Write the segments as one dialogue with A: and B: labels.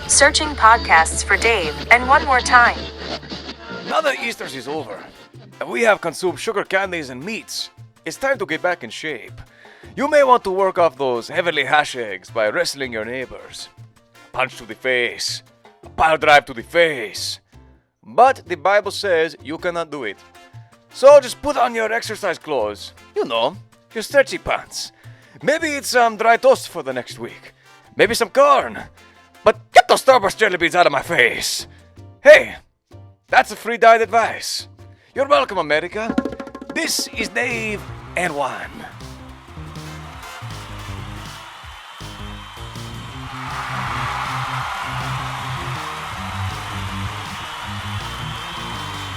A: Searching podcasts for Dave, and one more time.
B: Now that Easter's is over, and we have consumed sugar candies and meats, it's time to get back in shape. You may want to work off those heavenly hash eggs by wrestling your neighbors. A punch to the face, a pile drive to the face. But the Bible says you cannot do it. So just put on your exercise clothes. You know, your stretchy pants. Maybe it's some dry toast for the next week. Maybe some corn. But get those Starburst jelly beans out of my face. Hey, that's a free diet advice. You're welcome, America. This is Dave and Juan.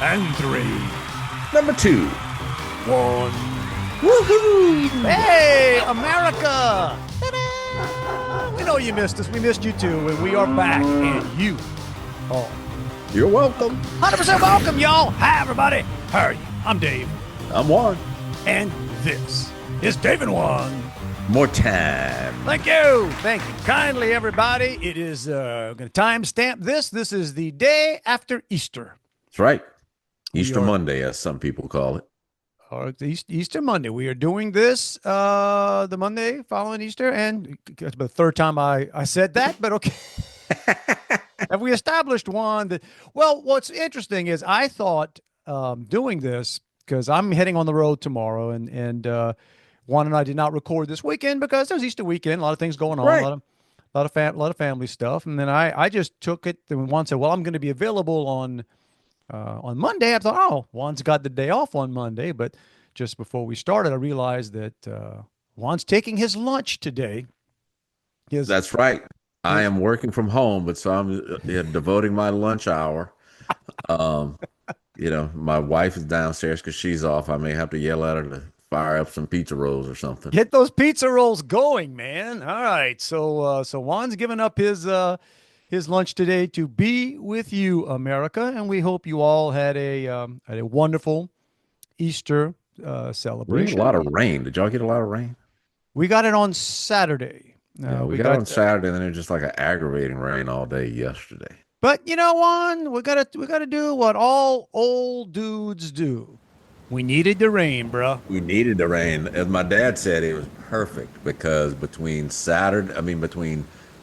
C: And 3.
D: Number 2.
C: 1.
D: Woohoo!
C: Hey, America! Ta-da! We know you missed us. We missed you too, and we are back. And you are.
D: You're welcome.
C: 100% welcome, y'all. Hi, everybody. How are you? I'm Dave.
D: I'm Juan.
C: And this is Dave and Juan.
D: More time.
C: Thank you. Thank you kindly, everybody. It is going to timestamp this. This is the day after Easter.
D: That's right. Easter Monday, as some people call it.
C: Or Easter Monday. We are doing this the Monday following Easter, and it's the third time I said that, but okay. Have we established one that? Well, what's interesting is I thought doing this because I'm heading on the road tomorrow, and Juan and I did not record this weekend because there's Easter weekend, a lot of things going on,
D: Right.
C: a lot of family stuff, and then I just took it. And Juan said, "Well, I'm going to be available on Monday." I thought, "Oh, Juan's got the day off on Monday," but just before we started, I realized that Juan's taking his lunch today.
D: That's right. I am working from home, but so I'm devoting my lunch hour. My wife is downstairs because she's off. I may have to yell at her to fire up some pizza rolls or something.
C: Get those pizza rolls going, man. All right. So Juan's giving up his lunch today to be with you, America, and we hope you all had a wonderful Easter celebration.
D: We had a lot of rain. Did y'all get a lot of rain?
C: We got it on Saturday.
D: We got it on Saturday, and then it was just like an aggravating rain all day yesterday.
C: But you know, Juan, we gotta do what all old dudes do. We needed the rain, bro.
D: We needed the rain. As my dad said, it was perfect because between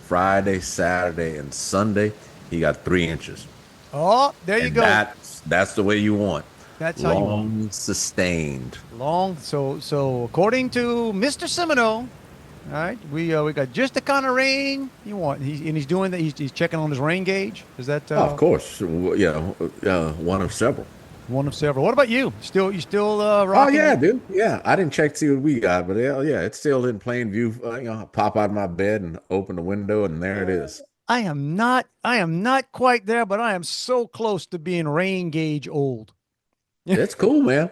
D: Friday, Saturday, and Sunday, he got 3 inches.
C: Oh, there you go.
D: That's the way you want.
C: That's how you want.
D: Long sustained.
C: So according to Mr. Semino, all right, we got just the kind of rain you want. He's doing that. He's checking on his rain gauge. Is that?
D: Of course. One of several.
C: One of several. What about you? You still
D: Oh
C: rocking?
D: yeah, dude. Yeah, I didn't check to see what we got, but yeah, it's still in plain view. I pop out of my bed and open the window, and there it is.
C: I am not quite there, but I am so close to being rain gauge old.
D: It's cool, man.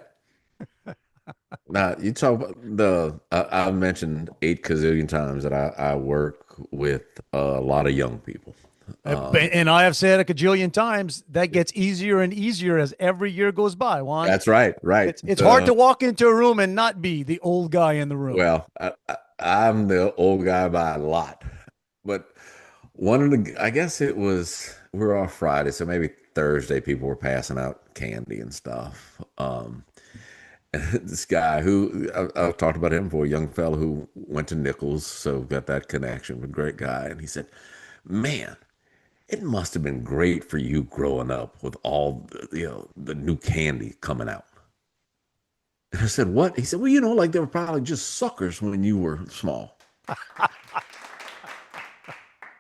D: Now you talk about I've mentioned 8 gazillion times that I work with a lot of young people.
C: And I have said a cajillion times that gets easier and easier as every year goes by, Juan.
D: That's right.
C: It's hard to walk into a room and not be the old guy in the room.
D: Well, I'm the old guy by a lot. But I guess we're off Friday, so maybe Thursday people were passing out candy and stuff. This guy who I've talked about him before, a young fellow who went to Nichols, so got that connection with a great guy. And he said, "Man, it must have been great for you growing up with all the new candy coming out." And I said, "What?" He said, "Well, like they were probably just suckers when you were small."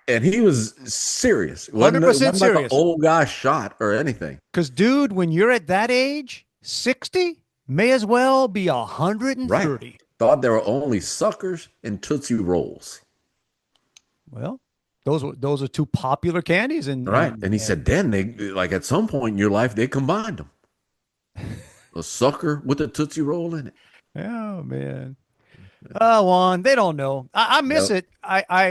D: And he was serious.
C: 100% serious.
D: Like an old guy shot or anything.
C: Because, dude, when you're at that age, 60 may as well be 130.
D: Right. Thought there were only suckers and Tootsie Rolls.
C: Well, those are two popular candies, and
D: he said, then they like at some point in your life they combined them. A sucker with a Tootsie Roll in it.
C: Oh man. Oh, Juan, they don't know. I miss it.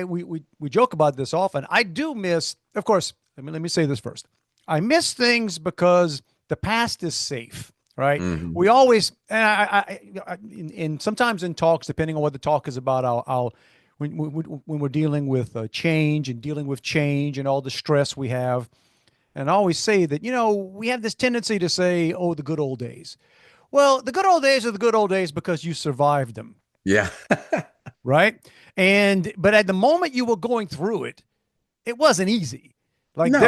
C: We joke about this often. I do miss, of course. Let me say this first. I miss things because the past is safe, right?
D: Mm-hmm.
C: We always, and sometimes in talks, depending on what the talk is about, when we're dealing with change and dealing with change and all the stress we have. And I always say that, we have this tendency to say, oh, the good old days. Well, the good old days are the good old days because you survived them,
D: Yeah.
C: right? But at the moment you were going through it, it wasn't easy. Like
D: No.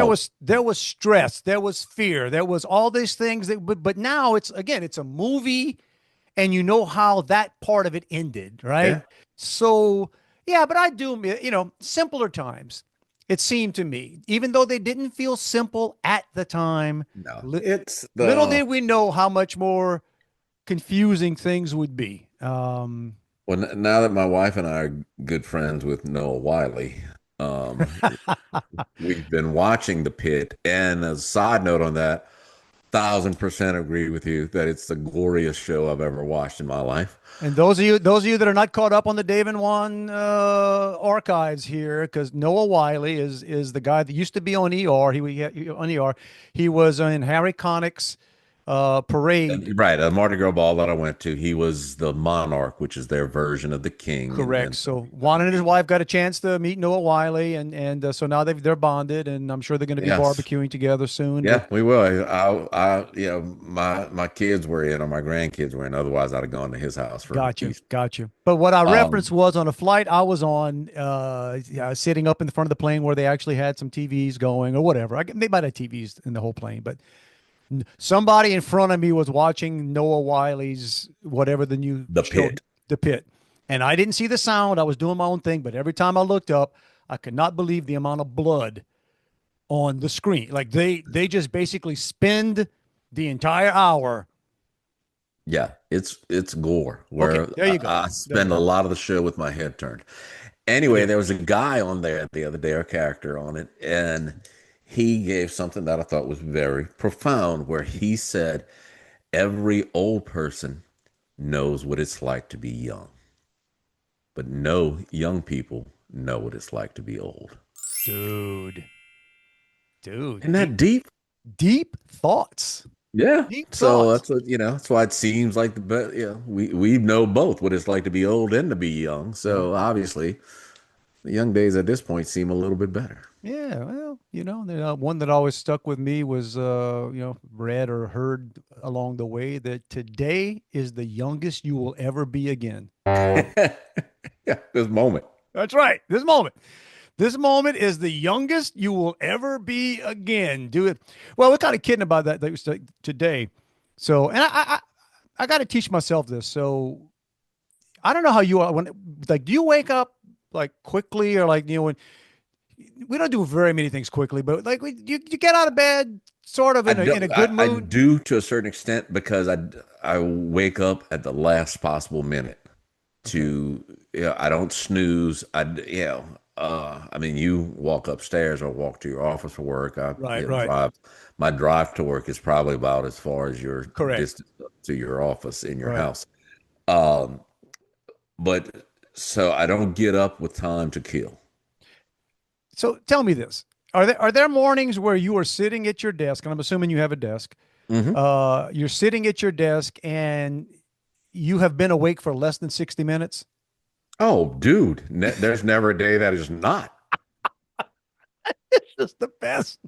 C: there was stress, there was fear, there was all these things but now it's a movie, and you know how that part of it ended, right?
D: Yeah.
C: So, yeah, but I do, simpler times, it seemed to me, even though they didn't feel simple at the time,
D: No.
C: li-
D: It's
C: little
D: the
C: did we know how much more confusing things would be.
D: Well, now that my wife and I are good friends with Noah Wiley, um, we've been watching The Pit. And as a side note on that, 1,000% agree with you that it's the goriest show I've ever watched in my life.
C: And those of you that are not caught up on the Dave and Juan archives here, because Noah Wiley is the guy that used to be on ER. On ER. He was in Harry Connick's parade.
D: Right, a Mardi Gras ball that I went to, he was the monarch, which is their version of the king,
C: Correct.
D: and
C: So Juan and his wife got a chance to meet Noah Wiley, and so now they're bonded, and I'm sure they're going to be
D: yes,
C: barbecuing together soon.
D: yeah,
C: But
D: we will. My kids were in, or my grandkids were in. Otherwise, I'd have gone to his house for
C: gotcha,
D: Easter.
C: gotcha. But what I
D: Um,
C: referenced was on a flight I was on, yeah, sitting up in the front of the plane where they actually had some TVs going or whatever. They might have TVs in the whole plane, but somebody in front of me was watching Noah Wiley's whatever the new
D: the
C: show,
D: Pit.
C: The Pit. And I didn't see the sound. I was doing my own thing, but every time I looked up, I could not believe the amount of blood on the screen. Like they just basically spend the entire hour.
D: Yeah, it's gore
C: Okay,
D: where
C: there you go.
D: I
C: There you
D: spend a
C: go.
D: lot of the show with my head turned.
C: There
D: Anyway,
C: you
D: there
C: go.
D: was a guy on there the other day, a character on it, and he gave something that I thought was very profound, where he said, every old person knows what it's like to be young, but no young people know what it's like to be old.
C: Dude. Dude.
D: Isn't
C: Deep
D: that deep?
C: deep thoughts.
D: Yeah.
C: Deep
D: So
C: thoughts.
D: that's what, that's why it seems like the best. Yeah, we know both what it's like to be old and to be young.
C: Yeah.
D: So obviously, the young days at this point seem a little bit better.
C: Yeah, well, one that always stuck with me was, read or heard along the way that today is the youngest you will ever be again.
D: Yeah, this moment.
C: That's right. This moment. This moment is the youngest you will ever be again. Do it. Well, we're kind of kidding about that today. So, and I got to teach myself this. So, I don't know how you are do you wake up like quickly, or like, when we don't do very many things quickly, but like you get out of bed sort of
D: I
C: in a
D: don't.
C: good
D: I
C: mood.
D: do to a certain extent because I wake up at the last possible minute.
C: Okay.
D: To I don't snooze. I mean, you walk upstairs or walk to your office for work. I
C: Right, right.
D: drive. My drive to work is probably about as far as your
C: Correct.
D: distance to your office in your
C: Right.
D: house. Um, but so I don't get up with time to kill.
C: So tell me this. Are there mornings where you are sitting at your desk, and I'm assuming you have a desk.
D: Hmm.
C: You're sitting at your desk and you have been awake for less than 60 minutes?
D: Oh, dude, there's never a day that is not.
C: It's just the best.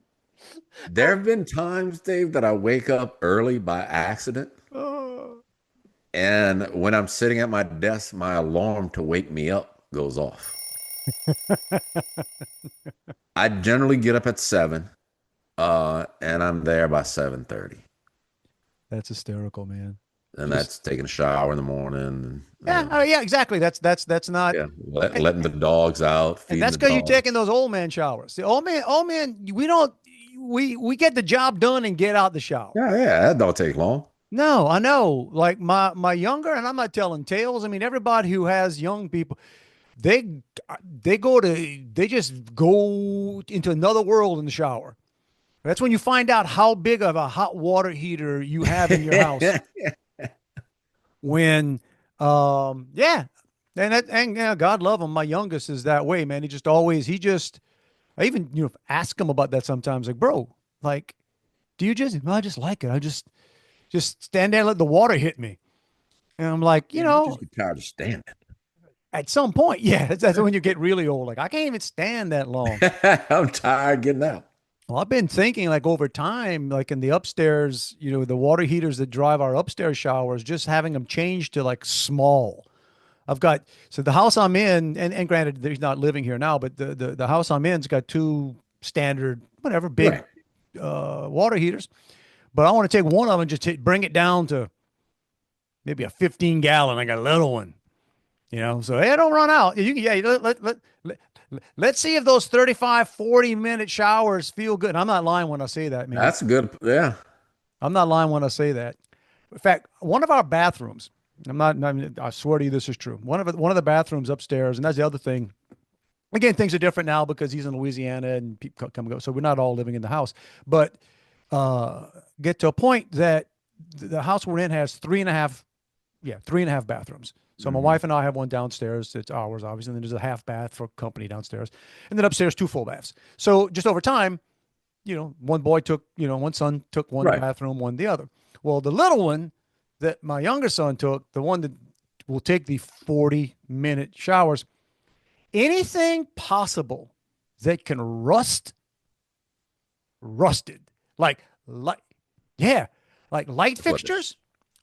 D: There have been times, Dave, that I wake up early by accident.
C: Oh.
D: And when I'm sitting at my desk, my alarm to wake me up goes off. I generally get up at 7, and I'm there by 7:30.
C: That's hysterical, man.
D: And
C: Just
D: that's taking a shower in the morning,
C: yeah, yeah, exactly. That's not.
D: yeah, letting the dogs out,
C: And
D: feeding
C: that's
D: the
C: because you're
D: dogs.
C: taking those old man showers. The old man, we don't, we get the job done and get out the shower.
D: Yeah, yeah, that don't take long.
C: No, I know. Like my younger, and I'm not telling tales. I mean, everybody who has young people, they they just go into another world in the shower. That's when you find out how big of a hot water heater you have in your house. When, yeah, and yeah, God love him. My youngest is that way, man. I even ask him about that sometimes. Like, bro, like, do you just? No, I just like it. I just stand there and let the water hit me. And I'm like,
D: You just get tired of standing.
C: At some point, yeah, that's when you get really old. Like I can't even stand that long.
D: I'm tired getting out.
C: Well, I've been thinking like over time, like in the upstairs, the water heaters that drive our upstairs showers, just having them changed to like small. I've got so the house I'm in, and granted, he's not living here now, but the house I'm in's got two standard, whatever, big
D: Right.
C: water heaters. But I want to take one of them and just bring it down to maybe a 15 gallon, like a little one. So hey, don't run out. Let's see if those 35, 40-minute showers feel good. And I'm not lying when I say that, man.
D: That's good. Yeah.
C: I'm not lying when I say that. In fact, one of our bathrooms, I swear to you, this is true. One of the bathrooms upstairs, and that's the other thing. Again, things are different now because he's in Louisiana and people come and go. So we're not all living in the house, but get to a point that the house we're in has three and a half bathrooms. So my wife and I have one downstairs. It's ours, obviously. And then there's a half bath for company downstairs. And then upstairs, two full baths. So just over time, one son took one
D: Right.
C: bathroom, one the other. Well, the little one that my younger son took, the one that will take the 40-minute showers, anything possible that can rusted. Like, yeah, like light fixtures,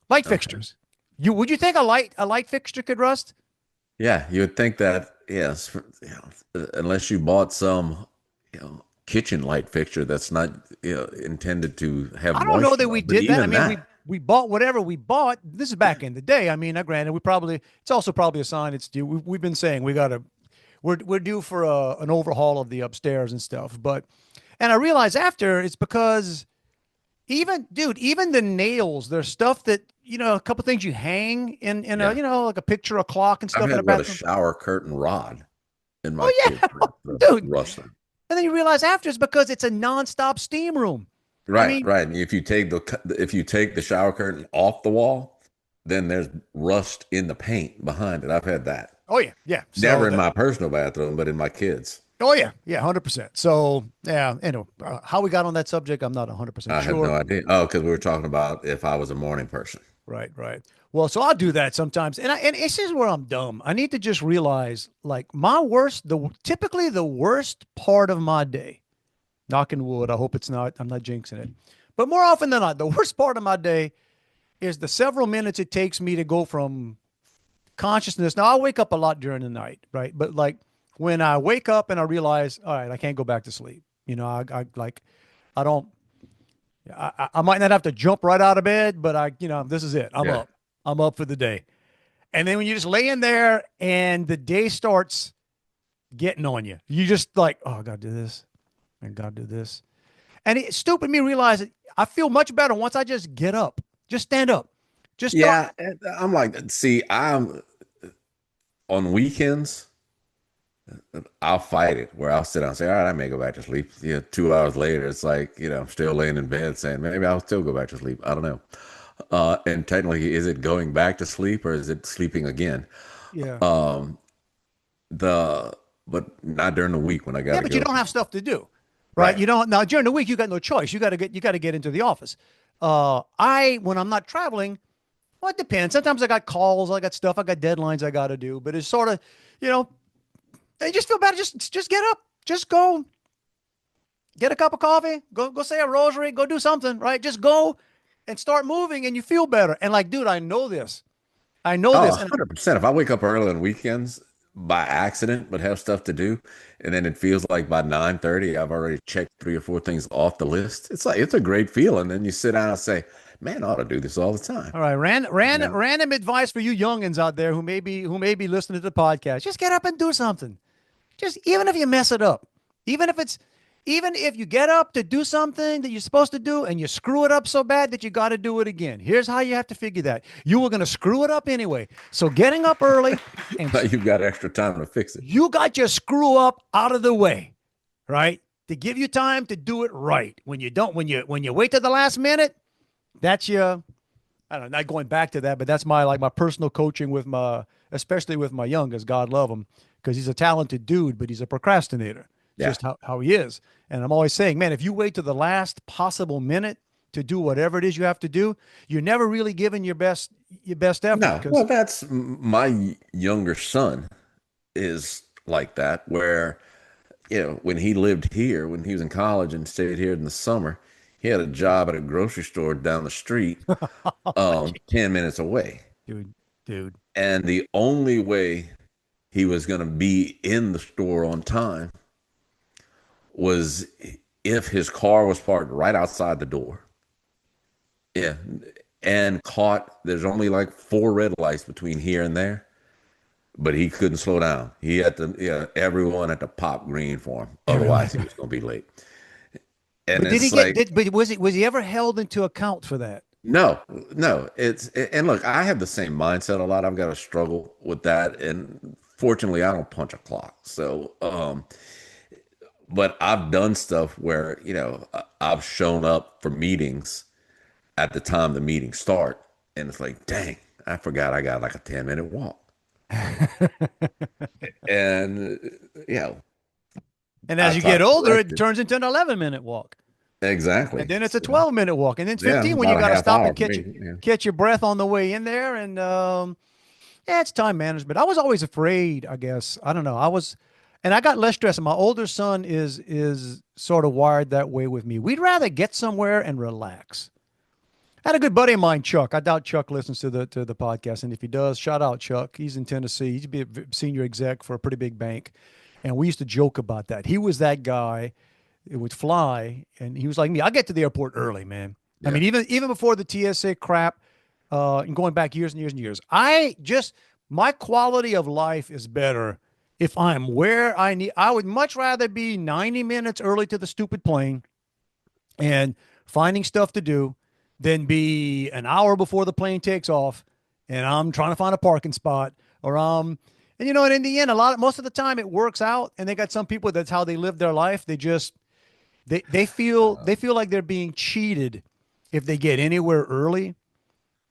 C: fixtures. Would you think a light fixture could rust?
D: Yeah, you would think that, yes, unless you bought some, kitchen light fixture that's not, intended to have
C: I don't know that
D: moisture.
C: we
D: But
C: did that. I
D: even
C: mean, we bought whatever we bought. This is back in the day. I mean, granted, it's also probably a sign it's due. We've been saying we're due for an overhaul of the upstairs and stuff. And I realized after it's because even the nails, there's stuff that, a couple things you hang in
D: Yeah.
C: like a picture, a clock and stuff
D: I've
C: in a
D: had a
C: bathroom.
D: shower curtain rod in my
C: Oh, yeah. Dude.
D: rusting.
C: And then you realize after it's because it's a nonstop steam room.
D: Right,
C: I mean,
D: right. And if you take the shower curtain off the wall, then there's rust in the paint behind it. I've had that.
C: oh yeah, yeah. So
D: Never in my personal bathroom, but in my kids.
C: Oh yeah, 100%. So yeah, anyway, how we got on that subject, I'm not 100%
D: I have
C: sure.
D: no idea. Oh, because we were talking about if I was a morning person.
C: Right. Well, so I'll do that sometimes, and this is where I'm dumb. I need to just realize, like, typically the worst part of my day, knocking wood. I hope it's not. I'm not jinxing it, but more often than not, the worst part of my day is the several minutes it takes me to go from consciousness. Now I wake up a lot during the night, right? But like when I wake up and I realize, all right, I can't go back to sleep. I don't. I might not have to jump right out of bed, but this is it. I'm
D: Yeah.
C: up. I'm up for the day. And then when you just lay in there and the day starts getting on you, you just like, oh, I got to do this. I got to do this. And it's stupid me realize that I feel much better once I just get up, just stand up, just
D: Yeah, and I'm like, see, I'm on weekends. I'll fight it where I'll sit down and say, all right, I may go back to sleep. 2 hours later, it's like, I'm still laying in bed saying, maybe I'll still go back to sleep. I don't know. And technically, is it going back to sleep or is it sleeping again?
C: yeah.
D: But not during the week when I got
C: Yeah,
D: to
C: but
D: go.
C: you don't have stuff to do, right?
D: Right.
C: You don't now during the week. You got no choice. You got to get into the office. When I'm not traveling, well, it depends. Sometimes I got calls, I got stuff, I got deadlines I got to do. But it's sort of, I just feel bad. Just get up, just go, get a cup of coffee, go say a rosary, go do something, right? Just go and start moving, and you feel better. And like, dude, I know this. I know
D: Oh,
C: this. And
D: 100%. If I wake up early on weekends by accident, but have stuff to do, and then it feels like by 9:30, I've already checked 3 or 4 things off the list. It's a great feeling. Then you sit down and say, man, I ought to do this all the time.
C: all right, random advice for you youngins out there who may be listening to the podcast. Just get up and do something. Just even if you mess it up, even if you get up to do something that you're supposed to do and you screw it up so bad that you got to do it again. Here's how you have to figure that. You were going to screw it up anyway. So getting up early and
D: But you've got extra time to fix it.
C: you got your screw up out of the way, right? To give you time to do it right. When you wait till the last minute, that's your, I don't know, not going back to that, but that's my personal coaching especially with my youngest, God love him, because he's a talented dude, but he's a procrastinator.
D: Yeah.
C: Just how he is. And I'm always saying, man, if you wait to the last possible minute to do whatever it is you have to do, you're never really giving your best effort.
D: No,
C: 'cause-
D: well, that's my younger son. is like that, where, when he lived here, when he was in college and stayed here in the summer, he had a job at a grocery store down the street, 10 minutes away.
C: Dude, dude.
D: And the only way he was going to be in the store on time was if his car was parked right outside the door. Yeah. And there's only like 4 red lights between here and there, but he couldn't slow down. He had to, everyone had to pop green for him. Otherwise, he was going to be late. And
C: But did he
D: it's
C: get?
D: like,
C: But was he ever held into account for that?
D: no, no. And look, I have the same mindset a lot. I've got to struggle with that. And fortunately, I don't punch a clock. So, but I've done stuff where, I've shown up for meetings at the time the meetings start. And it's like, dang, I forgot I got like a 10-minute walk. And,
C: And as
D: I
C: you
D: try
C: get
D: to
C: older,
D: correct
C: it
D: it.
C: turns into an 11-minute walk.
D: Exactly.
C: And then it's a 12-minute walk. And then it's
D: Yeah,
C: 15 when you
D: about a
C: got to
D: half
C: stop
D: hour
C: and
D: for me. Yeah.
C: catch your breath on the way in there. And yeah, it's time management. I was always afraid, I guess. I don't know. And I got less stressed. My older son is sort of wired that way with me. We'd rather get somewhere and relax. I had a good buddy of mine, Chuck. I doubt Chuck listens to the podcast, and if he does, shout out Chuck. He's in Tennessee. He's a senior exec for a pretty big bank, and we used to joke about that. He was that guy. It would fly, and he was like me. I get to the airport early, man. I
D: Yeah.
C: mean, even before the TSA crap, and going back years and years and years, my quality of life is better if I'm where I need. I would much rather be 90 minutes early to the stupid plane and finding stuff to do than be an hour before the plane takes off and I'm trying to find a parking spot and and in the end, most of the time it works out. And they got some people, that's how they live their life. They feel like they're being cheated if they get anywhere early,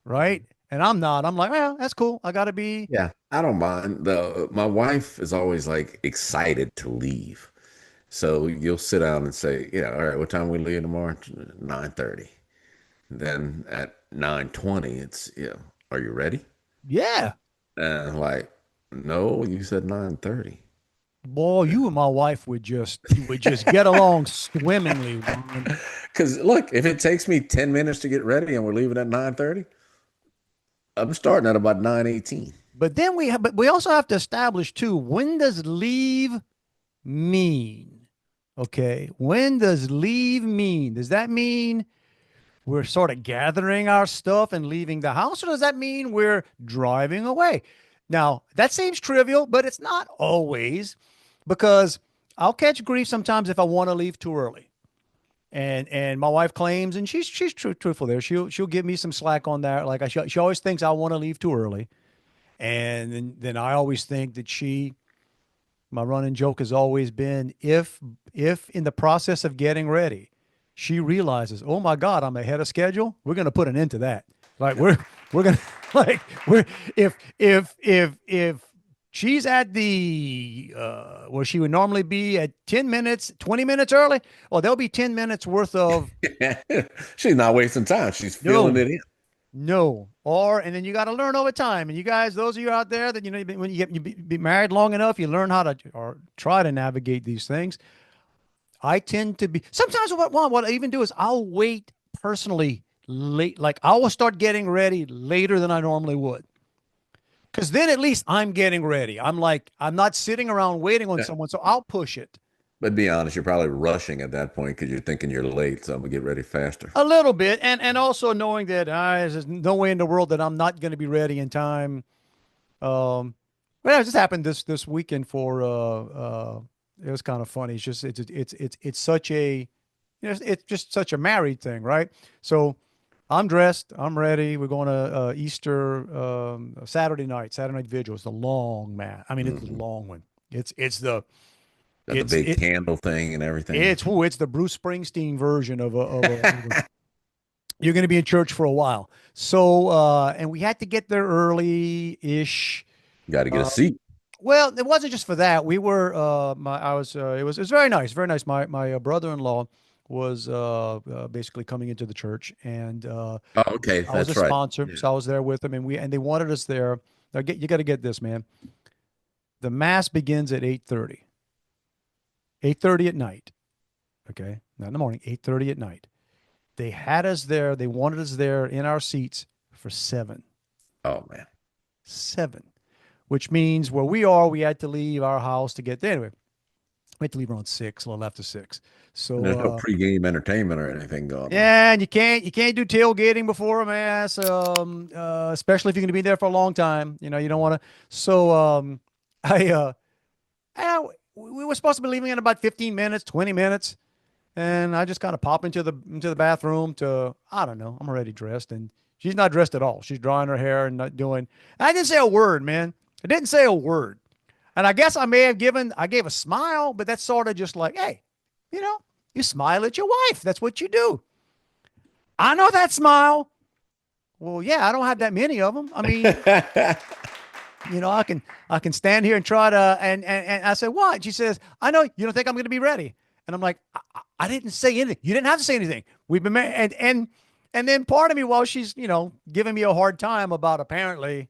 C: right? And I'm not. I'm like, well, that's cool. I got to be.
D: Yeah, I don't mind. My wife is always like excited to leave. So you'll sit down and say, all right, what time we leave tomorrow? 9:30. Then at 9:20, it's, are you ready?
C: Yeah.
D: And I'm like, no, you said 9:30.
C: Boy, you and my wife would just get along swimmingly, Juan.
D: Because look, if it takes me 10 minutes to get ready and we're leaving at 9:30, I'm starting at about 9:18.
C: But we also have to establish too, when does leave mean? Okay. When does leave mean? Does that mean we're sort of gathering our stuff and leaving the house, or does that mean we're driving away? Now, that seems trivial, but it's not always, because I'll catch grief sometimes if I want to leave too early. And my wife claims, and she's truthful there. She'll give me some slack on that. Like she always thinks I want to leave too early. And then I always think that my running joke has always been, if in the process of getting ready, she realizes, oh my God, I'm ahead of schedule, we're going to put an end to that. Like we're going to, like, if she's at the, where she would normally be at 10 minutes, 20 minutes early, well, there'll be 10 minutes worth of,
D: She's not wasting time. She's filling it in.
C: no. And then you got to learn over time. And you guys, those of you out there that, when you be married long enough, you learn how to, or try to navigate these things. I tend to be, sometimes what I even do is I'll wait personally late. Like I will start getting ready later than I normally would. Cause then at least I'm getting ready. I'm not sitting around waiting on someone. So I'll push it.
D: But be honest, you're probably rushing at that point because you're thinking you're late, so I'm gonna get ready faster.
C: A little bit. And also knowing that there's no way in the world that I'm not going to be ready in time. Well, it just happened this weekend it was kind of funny. It's just, it's such a, it's just such a married thing. Right. So I'm dressed, I'm ready. We're going to Easter, Saturday night vigil. It's the long, man. I mean, it's the long one. It's the
D: big candle thing and everything.
C: It's the Bruce Springsteen version of a you're going to be in church for a while. So, and we had to get there early-ish.
D: Got to get a seat.
C: Well, it wasn't just for that. We were, it was very nice, very nice. My brother-in-law was basically coming into the church, and
D: okay,
C: I was
D: that's
C: a
D: right.
C: sponsor,
D: Yeah.
C: so I was there with them, and they wanted us there. Now you got to get this, man. The mass begins at 8:30. 8:30 at night. Okay, not in the morning. 8:30 at night. They had us there. They wanted us there in our seats for 7.
D: Oh man.
C: 7, which means where we are, we had to leave our house to get there. Anyway, we had to leave around 6, a little after 6.
D: And there's no
C: So
D: pregame entertainment or anything going on.
C: yeah, and you can't do tailgating before a mass, especially if you're going to be there for a long time. You don't want to. So we were supposed to be leaving in about 15 minutes, 20 minutes, and I just kind of pop into the bathroom to, I don't know, I'm already dressed, and she's not dressed at all. She's drying her hair and not doing. I didn't say a word, man. I didn't say a word, and I guess I gave a smile, but that's sort of just like, hey, you smile at your wife. That's what you do. I know that smile. Well, yeah, I don't have that many of them. I mean, I can stand here and try to, and I said, what? She says, I know you don't think I'm going to be ready. And I'm like, I didn't say anything. You didn't have to say anything. We've been married. And then part of me, while she's, giving me a hard time about apparently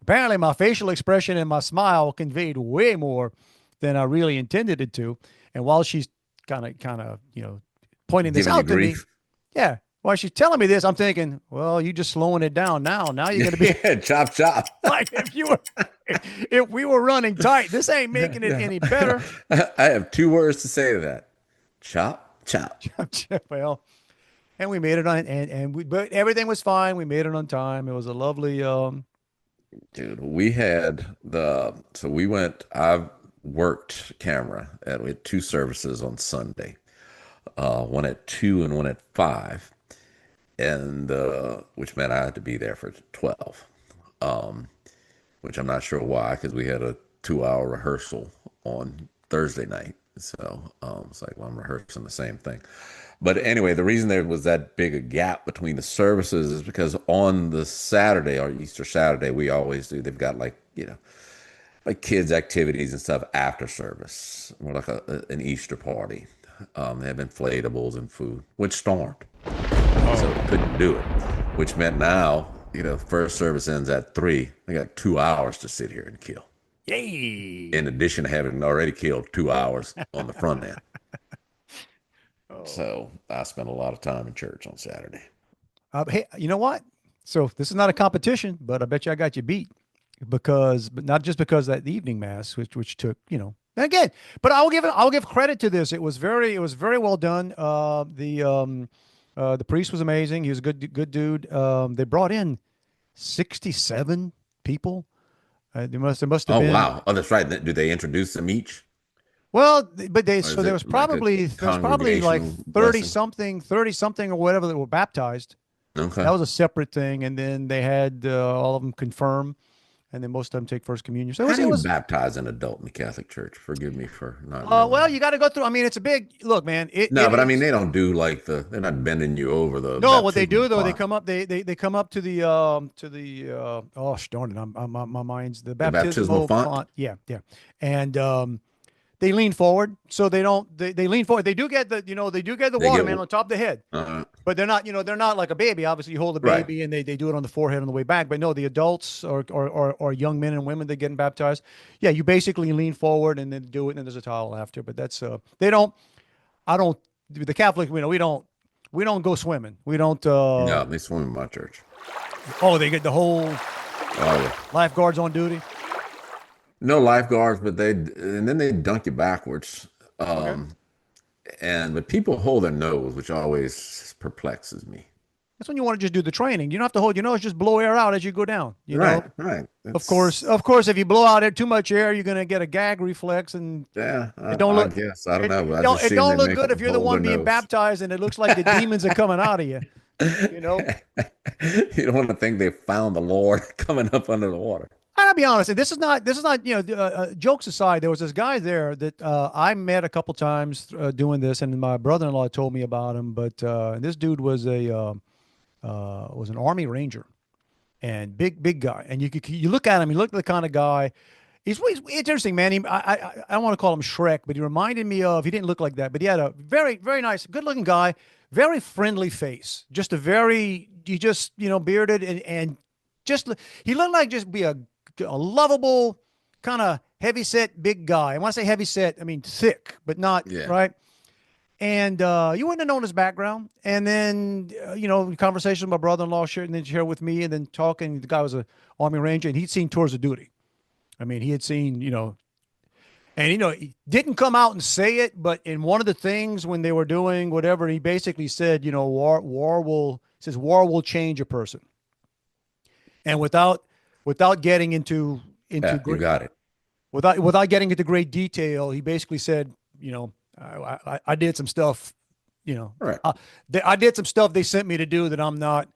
C: my facial expression and my smile conveyed way more than I really intended it to. And while she's kind of, pointing this out to me, yeah, while she's telling me this, I'm thinking, well, you just slowing it down now. Now you're going to be
D: Yeah, chop chop.
C: like if we were running tight, this ain't making it any better.
D: I have 2 words to say to that. Chop chop.
C: Well, and we made it on, but everything was fine. We made it on time. It was a lovely,
D: Dude, we I worked camera we had 2 services on Sunday, one at 2 and one at 5, and which meant I had to be there for 12, which I'm not sure why, because we had a 2-hour rehearsal on Thursday night. So it's like, well, I'm rehearsing the same thing. But anyway, the reason there was that big a gap between the services is because on the Saturday, or Easter Saturday, we always do, they've got like kids activities and stuff after service, more like an Easter party. They have inflatables and food, which stormed. So couldn't do it, which meant now, first service ends at 3. They got 2 hours to sit here and kill.
C: yay.
D: In addition to having already killed 2 hours on the front end. So I spent a lot of time in church on Saturday.
C: Hey, you know what? So this is not a competition, but I bet you I got you beat but not just because that evening mass, which took, again, but I'll give credit to this. It was very well done. The priest was amazing. He was a good dude. They brought in 67 people. There must have been.
D: Oh wow! Oh, that's right. Do they introduce them each?
C: Well, but there was
D: like
C: probably like 30 something or whatever that were baptized.
D: Okay.
C: That was a separate thing, and then they had all of them confirm, and then most of them take first communion. So
D: how do you baptize an adult in the Catholic Church? Forgive me for not.
C: Well, you got to go through. I mean, it's a big look, man.
D: But I mean, they don't do like they're not bending you over the.
C: No, what they do though, they come up. They come up to the oh, darn it, my mind's the baptismal font. Yeah, and they lean forward, so they lean forward. They do get the water, man, on top of the head, but they're not like a baby. Obviously, you hold a baby, and they do it on the forehead on the way back. But no, the adults or young men and women that getting baptized, yeah, you basically lean forward and then do it, and then there's a towel after. But that's they don't. I don't. The Catholic, we don't go swimming. We don't.
D: No, they swim in my church.
C: Oh, they get the whole lifeguards on duty.
D: No lifeguards, but then they dunk you backwards. But people hold their nose, which always perplexes me.
C: That's when you want to just do the training. You don't have to hold your nose; just blow air out as you go down.
D: Right.
C: Of course, if you blow out too much air, you're gonna get a gag reflex, and
D: I don't know.
C: It don't look good if you're the one being baptized, and it looks like the demons are coming out of you. You don't
D: want to think they found the Lord coming up under the water.
C: I'll be honest, and this is not jokes aside, there was this guy there that I met a couple times doing this, and my brother-in-law told me about him. But this dude was an Army Ranger, and big guy. And you look at him, you look at the kind of guy. He's interesting, man. I don't want to call him Shrek, but he reminded me of. He didn't look like that, but he had a very, very nice, good-looking guy, very friendly face. Just bearded and just he looked like just be a lovable, kind of heavy set big guy. And when I say heavy set, I mean thick, but not
D: Yeah.
C: right. And you wouldn't have known his background. And then, conversation with my brother-in-law, and then share with me, and then talking. The guy was a Army Ranger, and he'd seen tours of duty. I mean, he had seen, and he didn't come out and say it, but in one of the things when they were doing whatever, he basically said, war will change a person. And without getting into
D: You
C: great,
D: got it.
C: without getting into great detail, he basically said, I did some stuff,
D: Right.
C: I did some stuff they sent me to do that I'm not,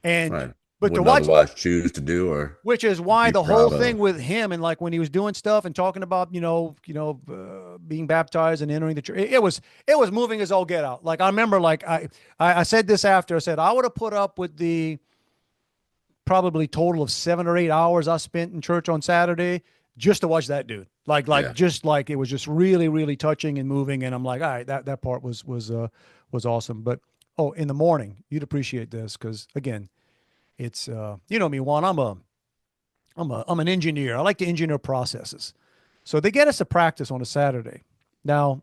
C: and
D: Right.
C: but to
D: Wouldn't
C: watch,
D: otherwise choose to do, or
C: which is why
D: be
C: the whole
D: proud
C: thing
D: of.
C: with him, and like when he was doing stuff and talking about being baptized and entering the church, it was moving as all get out. Like I remember, like I said this after, I said I would have put up with the probably total of 7 or 8 hours I spent in church on Saturday just to watch that dude.
D: Yeah.
C: Just like it was just really, really touching and moving. And I'm like, all right, that part was awesome. But in the morning, you'd appreciate this because again, it's me, Juan. I'm an engineer. I like to engineer processes. So they get us to practice on a Saturday. Now,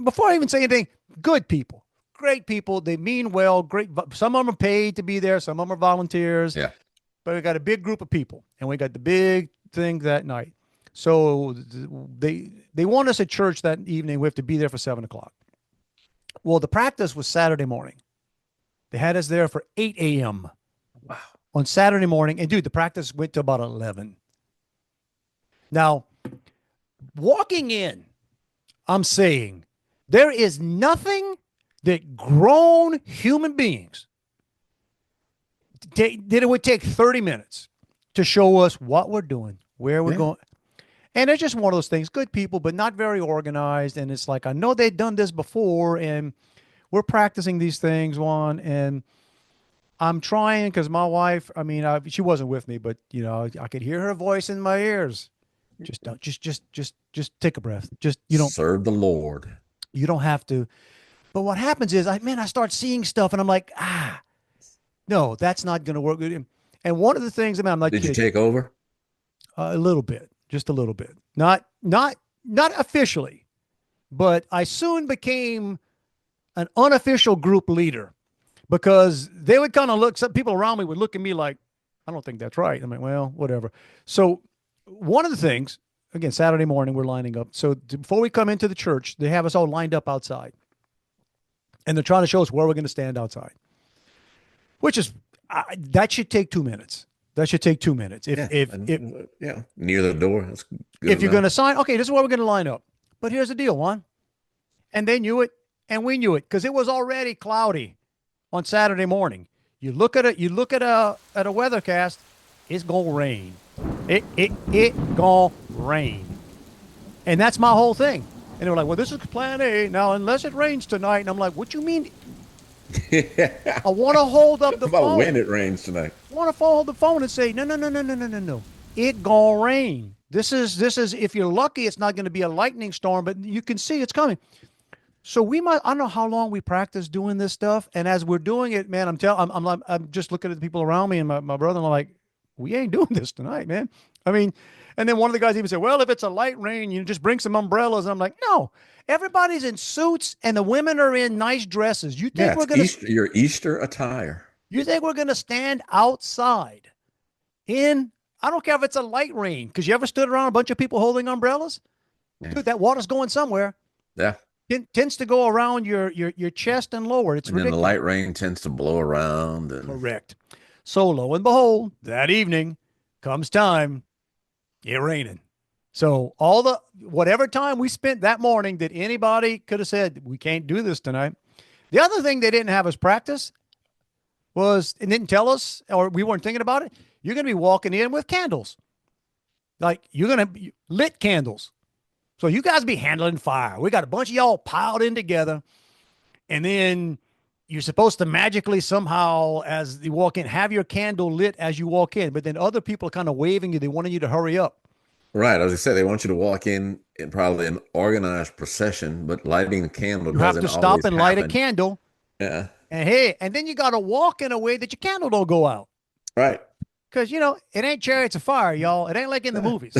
C: before I even say anything, good people, great people. They mean well. Great. Some of them are paid to be there. Some of them are volunteers.
D: Yeah.
C: But we got a big group of people, and we got the big thing that night. So they want us at church that evening. We have to be there for 7:00. Well, the practice was Saturday morning. They had us there for 8 a.m.
D: Wow.
C: on Saturday morning. And dude, the practice went to about 11. Now, walking in, I'm saying there is nothing that grown human beings that it would take 30 minutes to show us what we're doing, where we're going. And it's just one of those things, good people, but not very organized. And it's like, I know they've done this before and we're practicing these things, Juan, and I'm trying because my wife, I mean, she wasn't with me, but I could hear her voice in my ears. Just don't, just take a breath. Just,
D: Serve the Lord.
C: you don't have to. But what happens is, I start seeing stuff and I'm like, no, that's not going to work. And one of the things, I'm not
D: Did you
C: kidding.
D: take over?
C: A little bit, just a little bit. Not officially, but I soon became an unofficial group leader because they would kind of look, some people around me would look at me like, I don't think that's right. I'm like, well, whatever. So one of the things, again, Saturday morning, we're lining up. So before we come into the church, they have us all lined up outside. And they're trying to show us where we're going to stand outside, which is, that should take 2 minutes. That should take 2 minutes. If
D: near the door. That's good
C: if you're
D: enough.
C: going to sign, okay, this is where we're going to line up. But here's the deal, Juan. And they knew it, and we knew it because it was already cloudy on Saturday morning. You look at a weathercast, it's gonna rain. It gonna rain, and that's my whole thing. And they were like, "Well, this is Plan A now, unless it rains tonight." And I'm like, "What you mean?" I want to hold up the
D: How about
C: phone.
D: when it rains tonight?
C: I want to hold the phone and say, no. It gonna rain. This is if you're lucky, it's not going to be a lightning storm, but you can see it's coming. So I don't know how long we practice doing this stuff. And as we're doing it, man, I'm just looking at the people around me and my brother-in-law like, we ain't doing this tonight, man. I mean, and then one of the guys even said, well, if it's a light rain, you just bring some umbrellas. And I'm like, no, everybody's in suits and the women are in nice dresses. You think we're going to,
D: your Easter attire.
C: you think we're going to stand outside I don't care if it's a light rain, because you ever stood around a bunch of people holding umbrellas?
D: Yeah.
C: Dude, that water's going somewhere.
D: Yeah.
C: It tends to go around your chest and lower. It's
D: And then
C: ridiculous.
D: the light rain tends to blow around. And
C: Correct. So lo and behold, that evening comes time, it raining. So whatever time we spent that morning that anybody could have said, we can't do this tonight. The other thing they didn't have us practice and didn't tell us, or we weren't thinking about it, you're going to be walking in with candles. Like you're going to lit candles. So you guys be handling fire. We got a bunch of y'all piled in together. And then you're supposed to magically somehow, as you walk in, have your candle lit as you walk in. But then other people are kind of waving you. They wanted you to hurry up.
D: right, as I said, they want you to walk in probably an organized procession, but lighting the candle
C: You have
D: doesn't
C: to stop
D: always
C: and light a
D: happen.
C: candle.
D: Yeah.
C: And then you got to walk in a way that your candle don't go out.
D: Right.
C: Because, it ain't Chariots of Fire, y'all. It ain't like in the movies.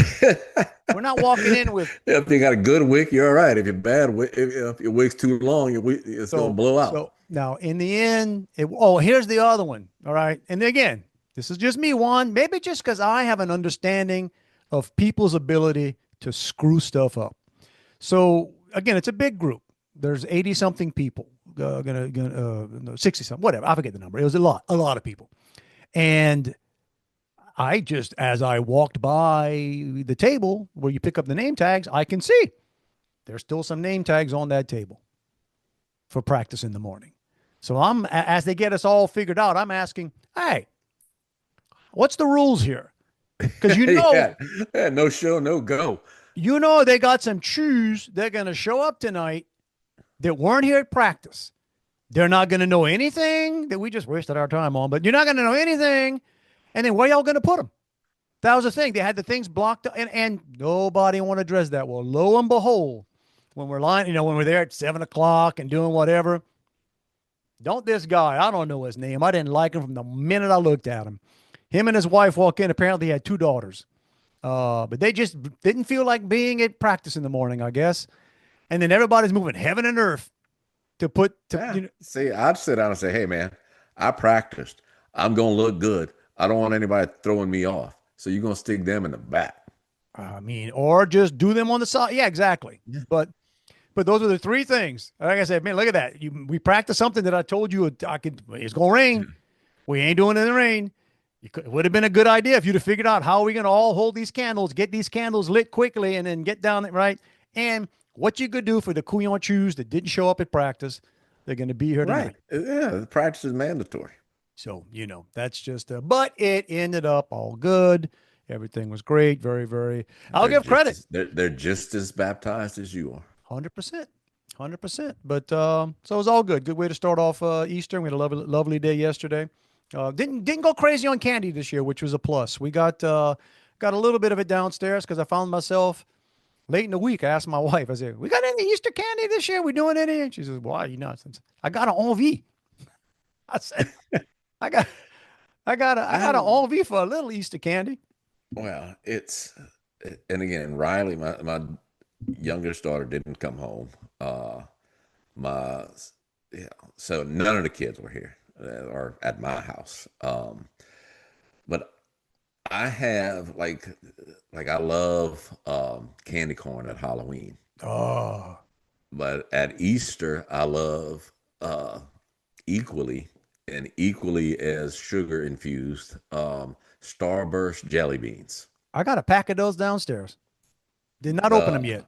C: We're not walking in with.
D: If you got a good wick, you're all right. If you're bad, if your wick's too long, it's gonna blow out.
C: So now in the end, here's the other one. All right. And again, this is just me, Juan. Maybe just because I have an understanding of people's ability to screw stuff up. So again, it's a big group. There's 80 something people, 60 something, whatever. I forget the number. It was a lot of people. And as I walked by the table where you pick up the name tags, I can see there's still some name tags on that table for practice in the morning. So as they get us all figured out, I'm asking, hey, what's the rules here? Because
D: yeah, no show, no go.
C: They got some chews. They're going to show up tonight that weren't here at practice. They're not going to know anything that we just wasted our time on, but you're not going to know anything. And then where y'all going to put them? That was the thing. They had the things blocked, and nobody want to address that. Well, lo and behold, when we're when we're there at 7:00 and doing whatever, don't this guy, I don't know his name. I didn't like him from the minute I looked at him. Him and his wife walk in. Apparently he had 2 daughters. But they just didn't feel like being at practice in the morning, I guess. And then everybody's moving heaven and earth
D: See, I'd sit down and say, hey, man, I practiced. I'm going to look good. I don't want anybody throwing me off. So you're going to stick them in the back.
C: Or just do them on the side. Yeah, exactly.
D: Yeah.
C: But those are the 3 things. Like I said, man, look at that. We practiced something that I told you it's going to rain. We ain't doing it in the rain. It would have been a good idea if you'd have figured out how are we going to all hold these candles, get these candles lit quickly, and then get down it right. And what you could do for the couillon chews that didn't show up at practice, they're going to be here tonight.
D: Right. Yeah, the practice is mandatory.
C: So, that's just but it ended up all good. Everything was great. Very, very, I'll give credit.
D: They're just as baptized as you are.
C: 100%. 100%. But so it was all good. Good way to start off Easter. We had a lovely day yesterday. Didn't go crazy on candy this year, which was a plus. We got a little bit of it downstairs because I found myself late in the week. I asked my wife, I said, we got any Easter candy this year? We doing any? And she says, why, I got an envie. I said, I got an envie for a little Easter candy.
D: Well, and again, Riley, my youngest daughter didn't come home. So none of the kids were here or at my house. But I have like I love candy corn at Halloween.
C: Oh.
D: But at Easter, I love equally as sugar infused Starburst jelly beans.
C: I got a pack of those downstairs. Did not open them yet.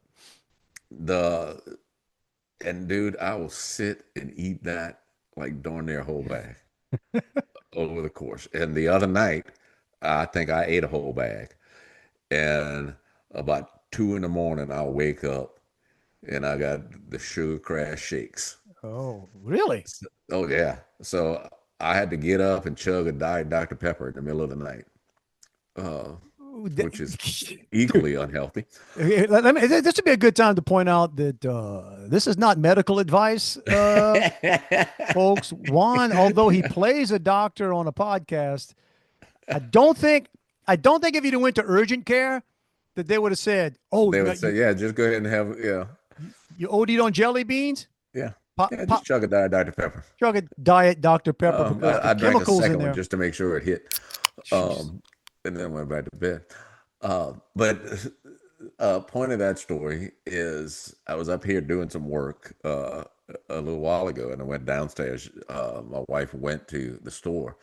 D: And dude, I will sit and eat that like darn near a whole bag over the course. And the other night, I think I ate a whole bag. And about 2 a.m, I'll wake up and I got the sugar crash shakes.
C: Oh, really?
D: Oh, yeah. So I had to get up and chug a Diet Dr. Pepper in the middle of the night, which is equally unhealthy.
C: This would be a good time to point out that this is not medical advice, folks. Juan, although he plays a doctor on a podcast, I don't think if you'd went to urgent care that they would have said, "Oh,
D: they would say, yeah, just go ahead and have
C: you OD'd on jelly beans."
D: Yeah. Just chug a Diet Dr. Pepper.
C: Chug a Diet Dr. Pepper.
D: I drank a second one just to make sure it hit. And then went back to bed. But point of that story is I was up here doing some work a little while ago, and I went downstairs. My wife went to the store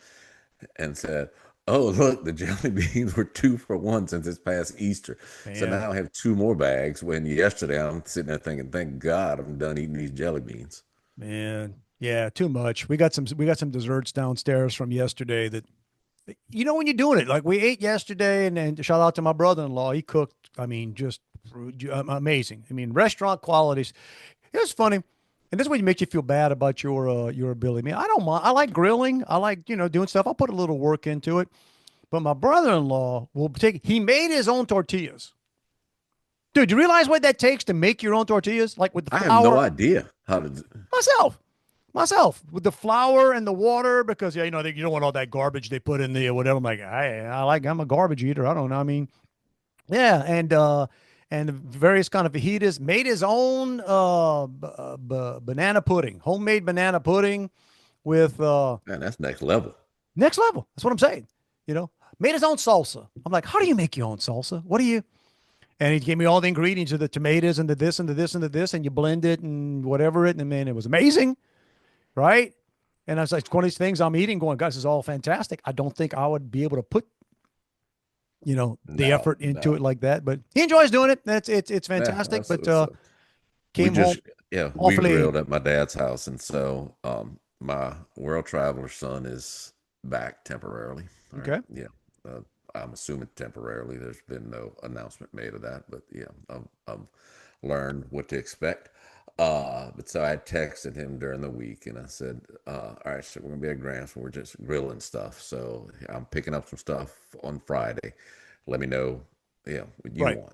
D: and said, oh, look, the jelly beans were 2 for 1 since this past Easter. Man. So now I have 2 more bags when yesterday I'm sitting there thinking, thank God I'm done eating these jelly beans.
C: Man, yeah, too much. We got some desserts downstairs from yesterday that, when you're doing it, like we ate yesterday, and then shout out to my brother-in-law. He cooked, just amazing. Restaurant qualities. It was funny. And this way it makes you feel bad about your ability. I don't mind. I like grilling. I like, doing stuff. I'll put a little work into it. But my brother-in-law he made his own tortillas. Dude, you realize what that takes to make your own tortillas? Like with the flour?
D: I have no idea how to.
C: Myself, with the flour and the water, because you don't want all that garbage they put in there or whatever. I'm like, I'm a garbage eater. I don't know. I mean, yeah, and various kind of fajitas. Made his own banana pudding, homemade banana pudding with
D: Man, that's next level.
C: next level. That's what I'm saying. Made his own salsa. I'm like, how do you make your own salsa? What do you? And he gave me all the ingredients of the tomatoes and the this and the this and the this, and you blend it and whatever it. And man, it was amazing, right? And I was like, one of these things I'm eating, going, guys, this is all fantastic. I don't think I would be able to put, the effort into it like that. But he enjoys doing it. It's fantastic.
D: Yeah,
C: but came
D: we just
C: home.
D: we
C: Awfully.
D: grilled at my dad's house, and so my world traveler son is back temporarily. All right?
C: Okay.
D: Yeah. I'm assuming temporarily. There's been no announcement made of that, but yeah, I've learned what to expect. But so I texted him during the week and I said, all right, so we're gonna be at Grant's and we're just grilling stuff. So I'm picking up some stuff on Friday. Let me know, what you
C: Right.
D: want.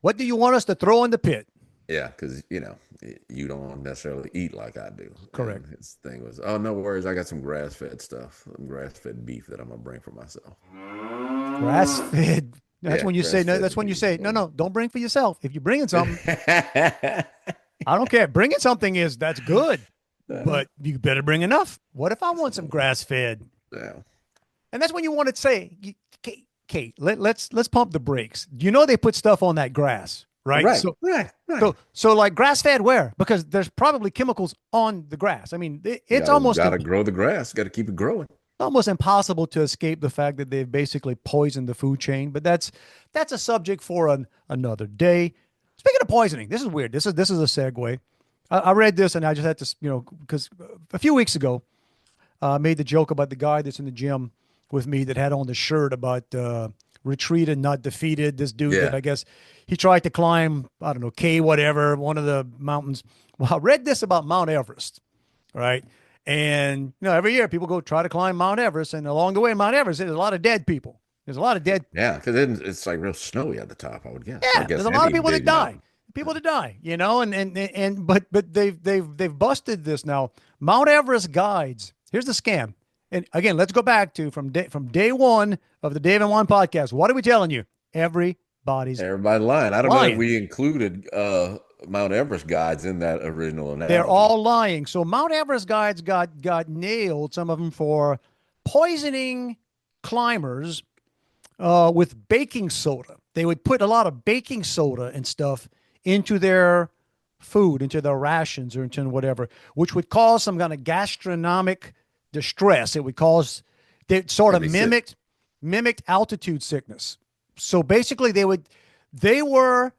C: What do you want us to throw in the pit?
D: Yeah, because you don't necessarily eat like I do.
C: Correct.
D: And his thing was, oh, no worries, I got some grass-fed stuff, some grass-fed beef that I'm gonna bring for myself.
C: Grass fed. That's
D: Yeah,
C: when you say no.
D: grass-fed
C: That's when you
D: beef.
C: say no. Don't bring for yourself. If you're bringing something, I don't care. Bringing something that's good, but you better bring enough. What if I want some grass fed?
D: Yeah.
C: And that's when you want to say, Kate, let's pump the brakes. You know they put stuff on that grass, right?
D: Right.
C: So,
D: Right.
C: so like grass fed where? Because there's probably chemicals on the grass. I mean, it's
D: Gotta grow the grass. Got to keep it growing.
C: almost impossible to escape the fact that they've basically poisoned the food chain. But that's a subject for another day. Speaking of poisoning, this is weird. This is a segue. I read this and I just had to, because a few weeks ago, I made the joke about the guy that's in the gym with me that had on the shirt about retreated, not defeated. This dude that I guess he tried to climb, I don't know, K whatever, one of the mountains. Well, I read this about Mount Everest, right? And every year people go try to climb Mount Everest, and along the way, Mount Everest, there's a lot of dead people. There's a lot of dead.
D: Yeah, because it's like real snowy at the top, I would guess.
C: Yeah,
D: I guess
C: there's a lot of people that
D: big
C: die.
D: mountain.
C: People that die, but they've busted this now. Mount Everest guides. Here's the scam. And again, let's go back to from day one of the Dave and Juan podcast. What are we telling you? Everybody
D: lying. I don't know
C: lying.
D: if we included Mount Everest guides in that original analogy.
C: They're all lying. So Mount Everest guides got nailed, some of them, for poisoning climbers with baking soda. They would put a lot of baking soda and stuff into their food, into their rations or into whatever, which would cause some kind of gastronomic distress. It would cause, they sort of mimicked altitude sickness. So basically they were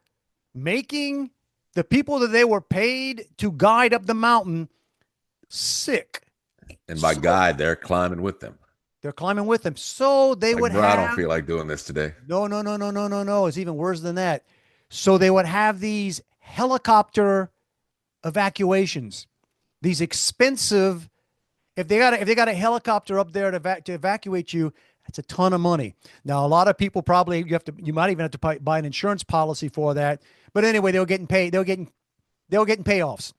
C: making the people that they were paid to guide up the mountain sick.
D: And by guide, they're climbing with them.
C: They're climbing with them. So they would
D: bro,
C: have.
D: I don't feel like doing this today.
C: No. It's even worse than that. So they would have these helicopter evacuations, these expensive. If they got a helicopter up there to evacuate you, that's a ton of money. Now, a lot of people probably you might even have to buy an insurance policy for that. But anyway, they were getting paid. They were getting payoffs.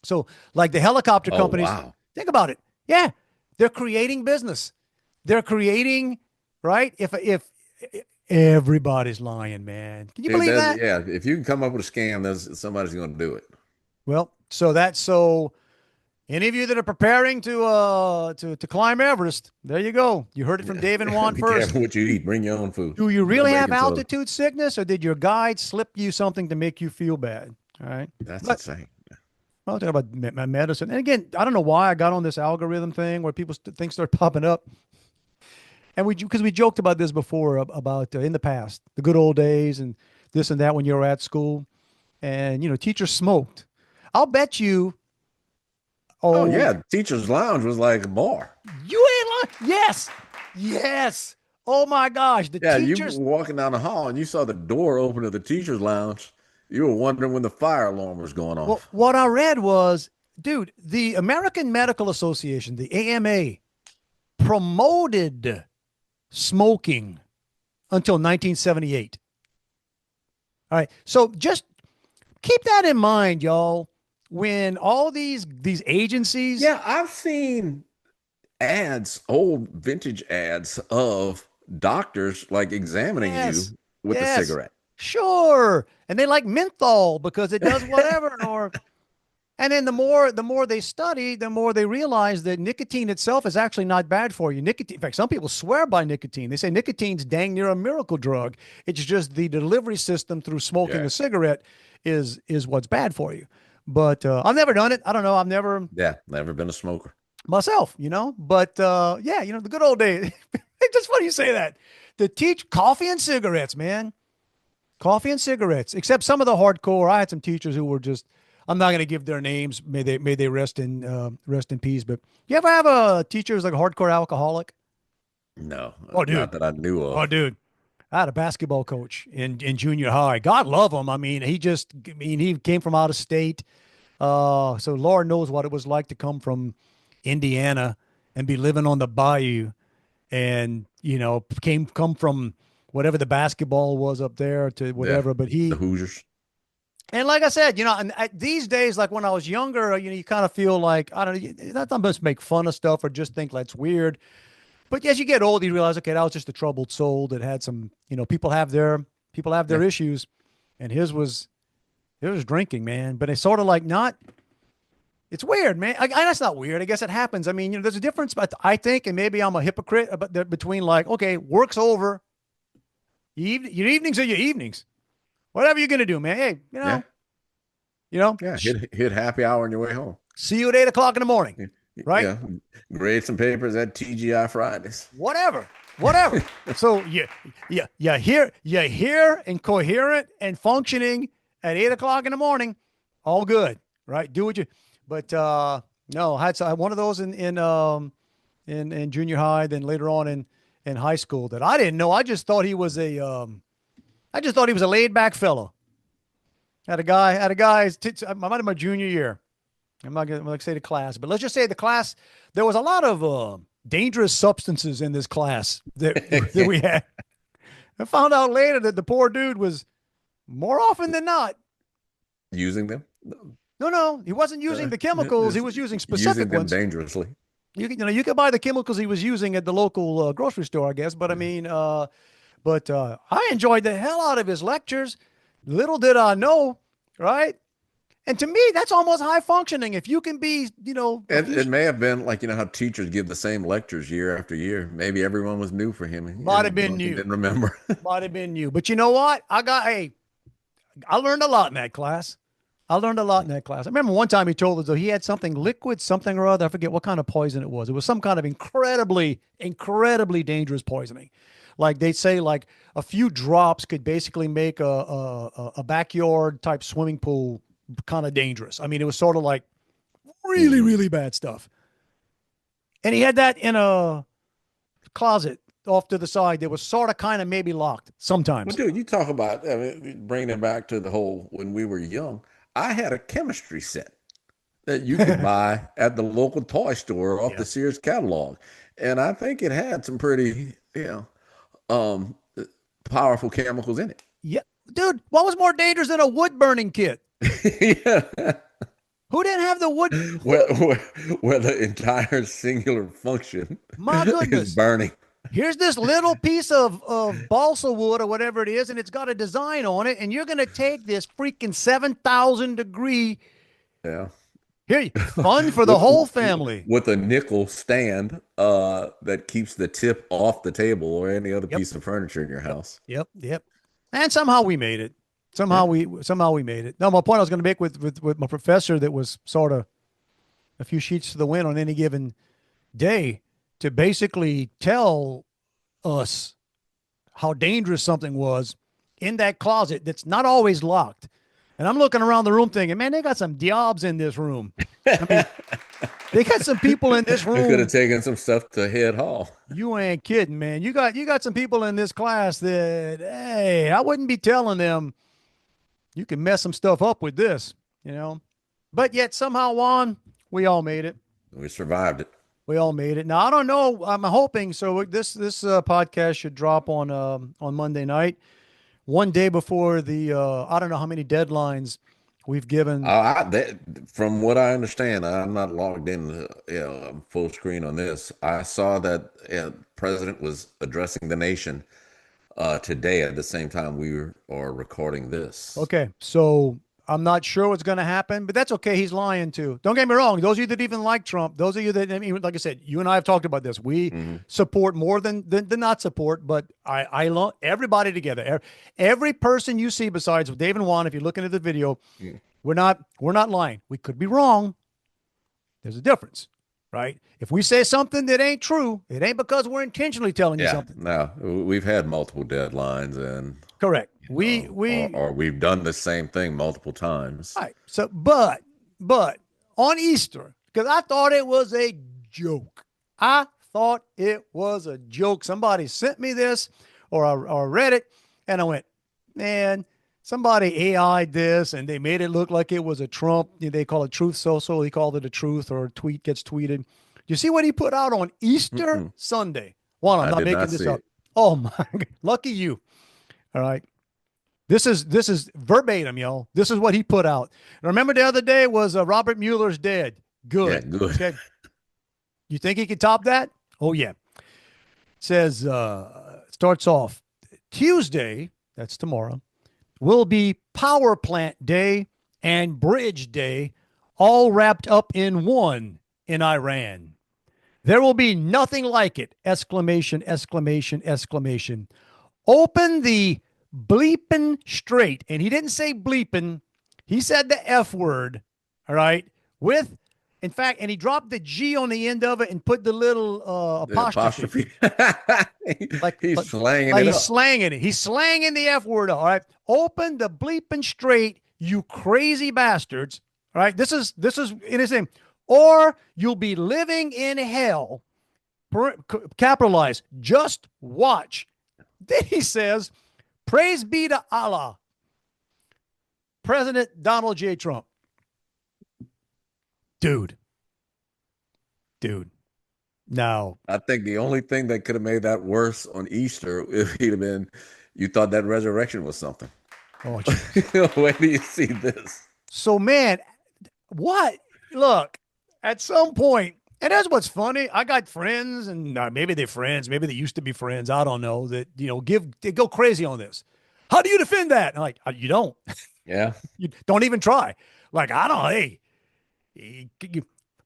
C: So like the helicopter companies,
D: wow.
C: Think about it. Yeah, they're creating business. They're creating, right? If everybody's lying, man. Can you believe that?
D: Yeah, if you can come up with a scam, somebody's going to do it.
C: Well, so any of you that are preparing to climb Everest, there you go. You heard it from Dave and Juan
D: Be
C: first.
D: careful what you eat. Bring your own food.
C: Do you really
D: No
C: have
D: baking soda.
C: altitude sickness, or did your guide slip you something to make you feel bad? All right.
D: That's insane.
C: I'll talk about my medicine. And again, I don't know why I got on this algorithm thing where things start popping up. And because we joked about this before about in the past, the good old days and this and that when you were at school, and teachers smoked. I'll bet you.
D: Oh yeah, teacher's lounge was like a bar.
C: You ain't lying. Yes. Oh my gosh, teachers.
D: You were walking down the hall and you saw the door open to the teacher's lounge. You were wondering when the fire alarm was going off.
C: Well, what I read was, dude, the American Medical Association, the AMA, promoted smoking until 1978. All right. So just keep that in mind, y'all. when all these agencies.
D: Yeah, I've seen ads, old vintage ads of doctors like examining
C: Yes,
D: you with a
C: yes,
D: cigarette.
C: sure. And they like menthol because it does whatever. Or and then the more they study, the more they realize that nicotine itself is actually not bad for you. Nicotine, in fact, some people swear by nicotine. They say nicotine's dang near a miracle drug. It's just the delivery system through smoking
D: Yeah.
C: a cigarette is what's bad for you. But I've never done it. I don't know. I've never
D: Yeah, never been a smoker.
C: myself, But yeah, the good old days. It's just funny you say that. To teach coffee and cigarettes, man. Coffee and cigarettes. Except some of the hardcore. I had some teachers who were just. I'm not going to give their names. May they rest in peace. But you ever have a teacher who's like a hardcore alcoholic?
D: No,
C: Oh, dude.
D: not that I knew
C: Oh,
D: of.
C: dude. I had a basketball coach in junior high. God love him. I mean, he came from out of state. So Lord knows what it was like to come from Indiana and be living on the bayou and, come from whatever the basketball was up there to
D: Yeah,
C: whatever. But
D: the Hoosiers.
C: and like I said, and these days, like when I was younger, you kind of feel like, I don't know, not that much make fun of stuff or just think that's weird. But as you get older, you realize, okay, that was just a troubled soul that had some, people have their
D: Yeah,
C: issues, and his was drinking, man. But it's sort of like not. It's weird, man. That's not weird. I guess it happens. I mean, there's a difference, but I think, and maybe I'm a hypocrite, but between like, okay, work's over, your evenings are your evenings. Whatever you're gonna do, man. Hey,
D: yeah, yeah. Hit happy hour on your way home.
C: see you at 8 o'clock in the morning, right?
D: Yeah, grade some papers at TGI Fridays.
C: Whatever. So you're here and coherent and functioning at 8 o'clock in the morning, all good, right? Do what you. But no, I had one of those in junior high, then later on in high school that I didn't know. I just thought he was a laid back fellow. Had a guy. I might have my junior year. I'm not gonna say the class, but let's just say the class. There was a lot of dangerous substances in this class that we had. I found out later that the poor dude was more often than not.
D: Using them,
C: No, he wasn't using the chemicals. He was using specific
D: using them
C: ones.
D: dangerously.
C: You could buy the chemicals he was using at the local grocery store, I guess. But I mean, but I enjoyed the hell out of his lectures. Little did I know, right? And to me, that's almost high functioning. If you can be,
D: It may have been like how teachers give the same lectures year after year. Maybe everyone was new for him.
C: Might have been
D: He
C: new.
D: didn't remember.
C: Might have been new. But you know what? I learned a lot in that class. I remember one time he told us that he had something liquid, something or other. I forget what kind of poison it was. It was some kind of incredibly, incredibly dangerous poisoning. Like they'd say, like a few drops could basically make a backyard type swimming pool kind of dangerous. I mean, it was sort of like really, really bad stuff. And he had that in a closet off to the side that was sort of kind of maybe locked sometimes.
D: Well, dude, you talk about bringing it back to the whole when we were young. I had a chemistry set that you could buy at the local toy store off
C: Yeah.
D: the Sears catalog, and I think it had some pretty, um, powerful chemicals in it.
C: Yeah. Dude, what was more dangerous than a wood burning kit?
D: Yeah,
C: Who didn't have the wood?
D: where the entire singular function
C: My
D: is
C: goodness.
D: burning.
C: Here's this little piece of balsa wood or whatever it is, and it's got a design on it, and you're going to take this freaking 7,000 degree.
D: Yeah.
C: Here, fun for the whole family.
D: With a nickel stand that keeps the tip off the table or any other
C: Yep.
D: piece of furniture in your house.
C: Yep. And somehow we made it. Somehow we made it. No, my point I was going to make with my professor that was sort of a few sheets to the wind on any given day to basically tell us how dangerous something was in that closet that's not always locked. And I'm looking around the room thinking, man, they got some diabs in this room. I mean, they got some people in this
D: They could
C: room.
D: have taken some stuff to Head Hall.
C: You ain't kidding, man. You got some people in this class that, hey, I wouldn't be telling them you can mess some stuff up with this, But yet somehow, Juan, we all made it.
D: We survived it.
C: We all made it. Now I don't know. I'm hoping so. This podcast should drop on Monday night, one day before the. I don't know how many deadlines We've given.
D: From what I understand, I'm not logged in, full screen on this. I saw that president was addressing the nation today at the same time are recording this.
C: Okay, so I'm not sure what's going to happen, but that's okay. He's lying too. Don't get me wrong. Those of you that even like Trump, those of you that, I mean, like I said, you and I have talked about this. We support more than not support, but I love everybody together. Every person you see besides Dave and Juan, if you're looking at the video, we're not lying. We could be wrong. There's a difference, right? If we say something that ain't true, it ain't because we're intentionally telling you something.
D: No, we've had multiple deadlines and
C: correct.
D: Or we've done the same thing multiple times.
C: Right. So, but on Easter, because I thought it was a joke. I thought it was a joke. Somebody sent me this, or I read it, and I went, man, somebody AI'd this, and they made it look like it was a Trump. They call it Truth Social. He called it a truth, or a tweet gets tweeted. You see what he put out on Easter Sunday? Juan, I'm not making this up. Oh my God. Lucky you. All right. This is verbatim, y'all. This is what he put out. And remember the other day was Robert Mueller's dead. Good.
D: Yeah, good.
C: Okay. You think he could top that? Oh yeah. Says starts off Tuesday, that's tomorrow, will be power plant day and bridge day, all wrapped up in one in Iran. There will be nothing like it! Exclamation, exclamation, exclamation. Open the bleeping straight. And he didn't say bleeping. He said the F word. All right. In fact, and he dropped the G on the end of it and put the little apostrophe.
D: He's slanging it.
C: He's slanging it. He's slanging the F word. All right. Open the bleeping straight, you crazy bastards. All right. This is in his name. Or you'll be living in hell. Capitalize. Just watch. Then he says, praise be to Allah. President Donald J. Trump. Dude. Now,
D: I think the only thing that could have made that worse on Easter if he'd have been, you thought that resurrection was something.
C: Oh,
D: where do you see this?
C: So, man, what? Look, at some point, and that's what's funny. I got friends, and maybe they're friends, maybe they used to be friends. I don't know that, they go crazy on this. How do you defend that? And I'm like, you don't.
D: Yeah.
C: You don't even try. Like, I don't, hey.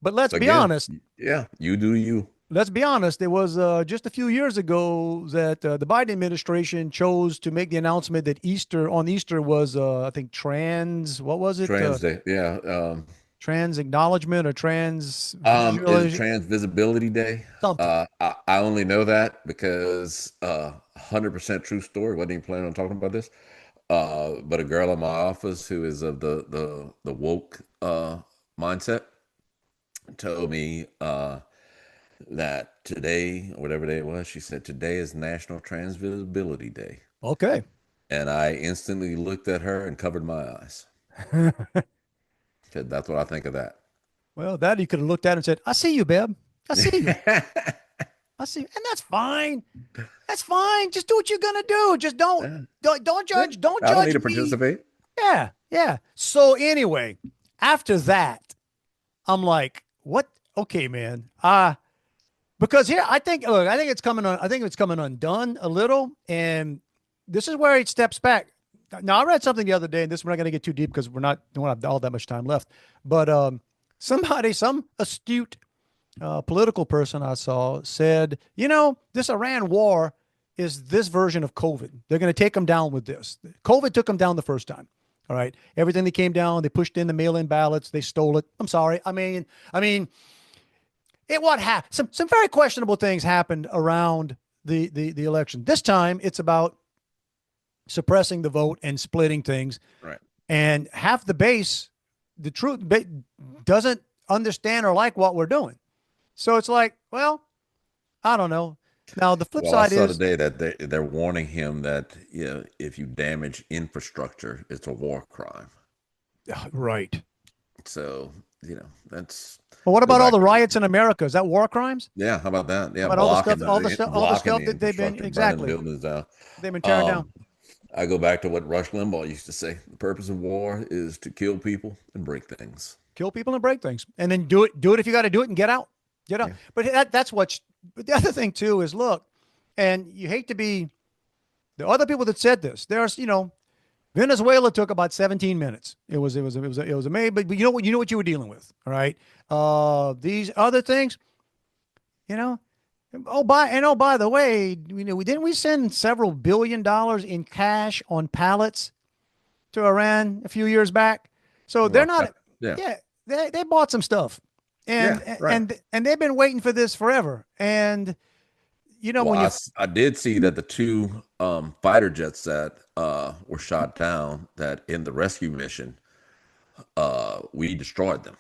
C: But let's be honest.
D: Yeah, you do you.
C: Let's be honest. It was just a few years ago that the Biden administration chose to make the announcement that on Easter was, I think, what was it?
D: Trans Day. Yeah.
C: Trans acknowledgement or trans.
D: Is Trans Visibility Day.
C: Something.
D: I only know that because 100% true story. Wasn't even planning on talking about this. But a girl in my office who is of the woke mindset told me that today, or whatever day it was, she said today is National Trans Visibility Day.
C: Okay.
D: And I instantly looked at her and covered my eyes. That's what I think of that.
C: Well, that you could have looked at and said, I see you, babe. I see you. I see. And that's fine. That's fine. Just do what you're going to do. Just don't judge. Don't judge.
D: I don't need to
C: me.
D: participate.
C: Yeah. Yeah. So anyway, after that, I'm like, what? Okay, man. Because here, I think it's coming undone a little. And this is where it steps back. Now, I read something the other day, and we're not going to get too deep because we don't have all that much time left. But some astute political person I saw said, this Iran war is this version of COVID. They're going to take them down with this. COVID took them down the first time. All right. Everything that came down, they pushed in the mail-in ballots. They stole it. I'm sorry. I mean, what happened? Some very questionable things happened around the election. This time it's about suppressing the vote and splitting things.
D: Right.
C: And half the base, the truth, doesn't understand or like what we're doing. So it's like, well, I don't know. Now the flip side
D: I saw
C: is
D: today that they're warning him that if you damage infrastructure, it's a war crime.
C: Right.
D: So that's.
C: Well, what about all the riots in America? Is that war crimes?
D: Yeah, how about that? Yeah,
C: all the stuff that they've been exactly. They've been tearing down.
D: I go back to what Rush Limbaugh used to say: the purpose of war is to kill people and break things.
C: Kill people and break things, and then do it. Do it if you got to do it, and get out. Get out.
D: Yeah.
C: But that's what's. But the other thing too is look, and you hate to be the other people that said this. There's Venezuela took about 17 minutes. It was amazing. But you know what you were dealing with. All right. These other things, you know. By the way, didn't we send several $billions in cash on pallets to Iran a few years back? So they're
D: Well,
C: not.
D: yeah.
C: Yeah, they bought some stuff, and
D: Yeah, right.
C: and they've been waiting for this forever. And
D: Well,
C: when you
D: I did see that the two fighter jets that were shot down that in the rescue mission, we destroyed them.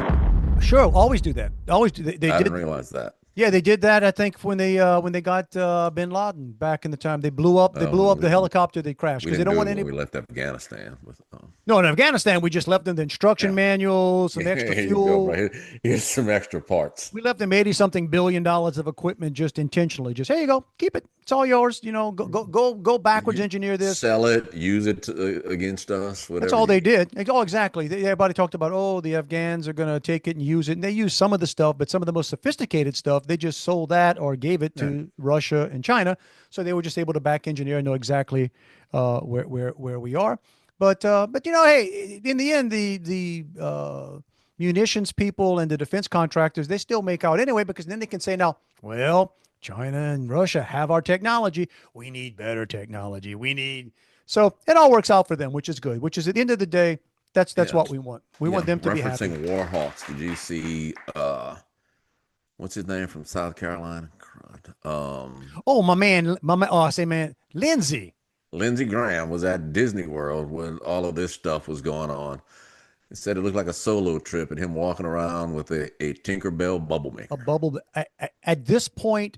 C: sure always do that. Always do. They
D: I
C: did.
D: didn't realize that.
C: Yeah, they did that. I think when they got Bin Laden back in the time, they blew up
D: Oh,
C: the helicopter. They crashed
D: we
C: because they
D: didn't
C: don't
D: do
C: want
D: it
C: any.
D: when we left Afghanistan. With,
C: No, in Afghanistan, we just left them the instruction
D: yeah.
C: manuals, some extra
D: Here you go,
C: fuel.
D: bro. Here's some extra parts.
C: We left them $80-something billion of equipment just intentionally. Just here you go, keep it. It's all yours. Go backwards
D: You
C: engineer this.
D: sell it, use it against us,
C: That's
D: whatever.
C: all they did. Oh, exactly. Everybody talked about, the Afghans are going to take it and use it. And they used some of the stuff, but some of the most sophisticated stuff, they just sold that or gave it to Russia and China. So they were just able to back engineer and know exactly where we are. But hey, in the end, the munitions people and the defense contractors, they still make out anyway, because then they can say now, well, China and Russia have our technology. We need better technology. So it all works out for them, which is good. Which is at the end of the day, that's
D: Yeah.
C: what we want. We want them to be happy.
D: Referencing Warhawks, did you see what's his name from South Carolina?
C: Oh, my man. Oh, I say, man, Lindsey.
D: Lindsey Graham was at Disney World when all of this stuff was going on. He said it looked like a solo trip and him walking around with a Tinkerbell bubble
C: A
D: maker.
C: bubble. At this point,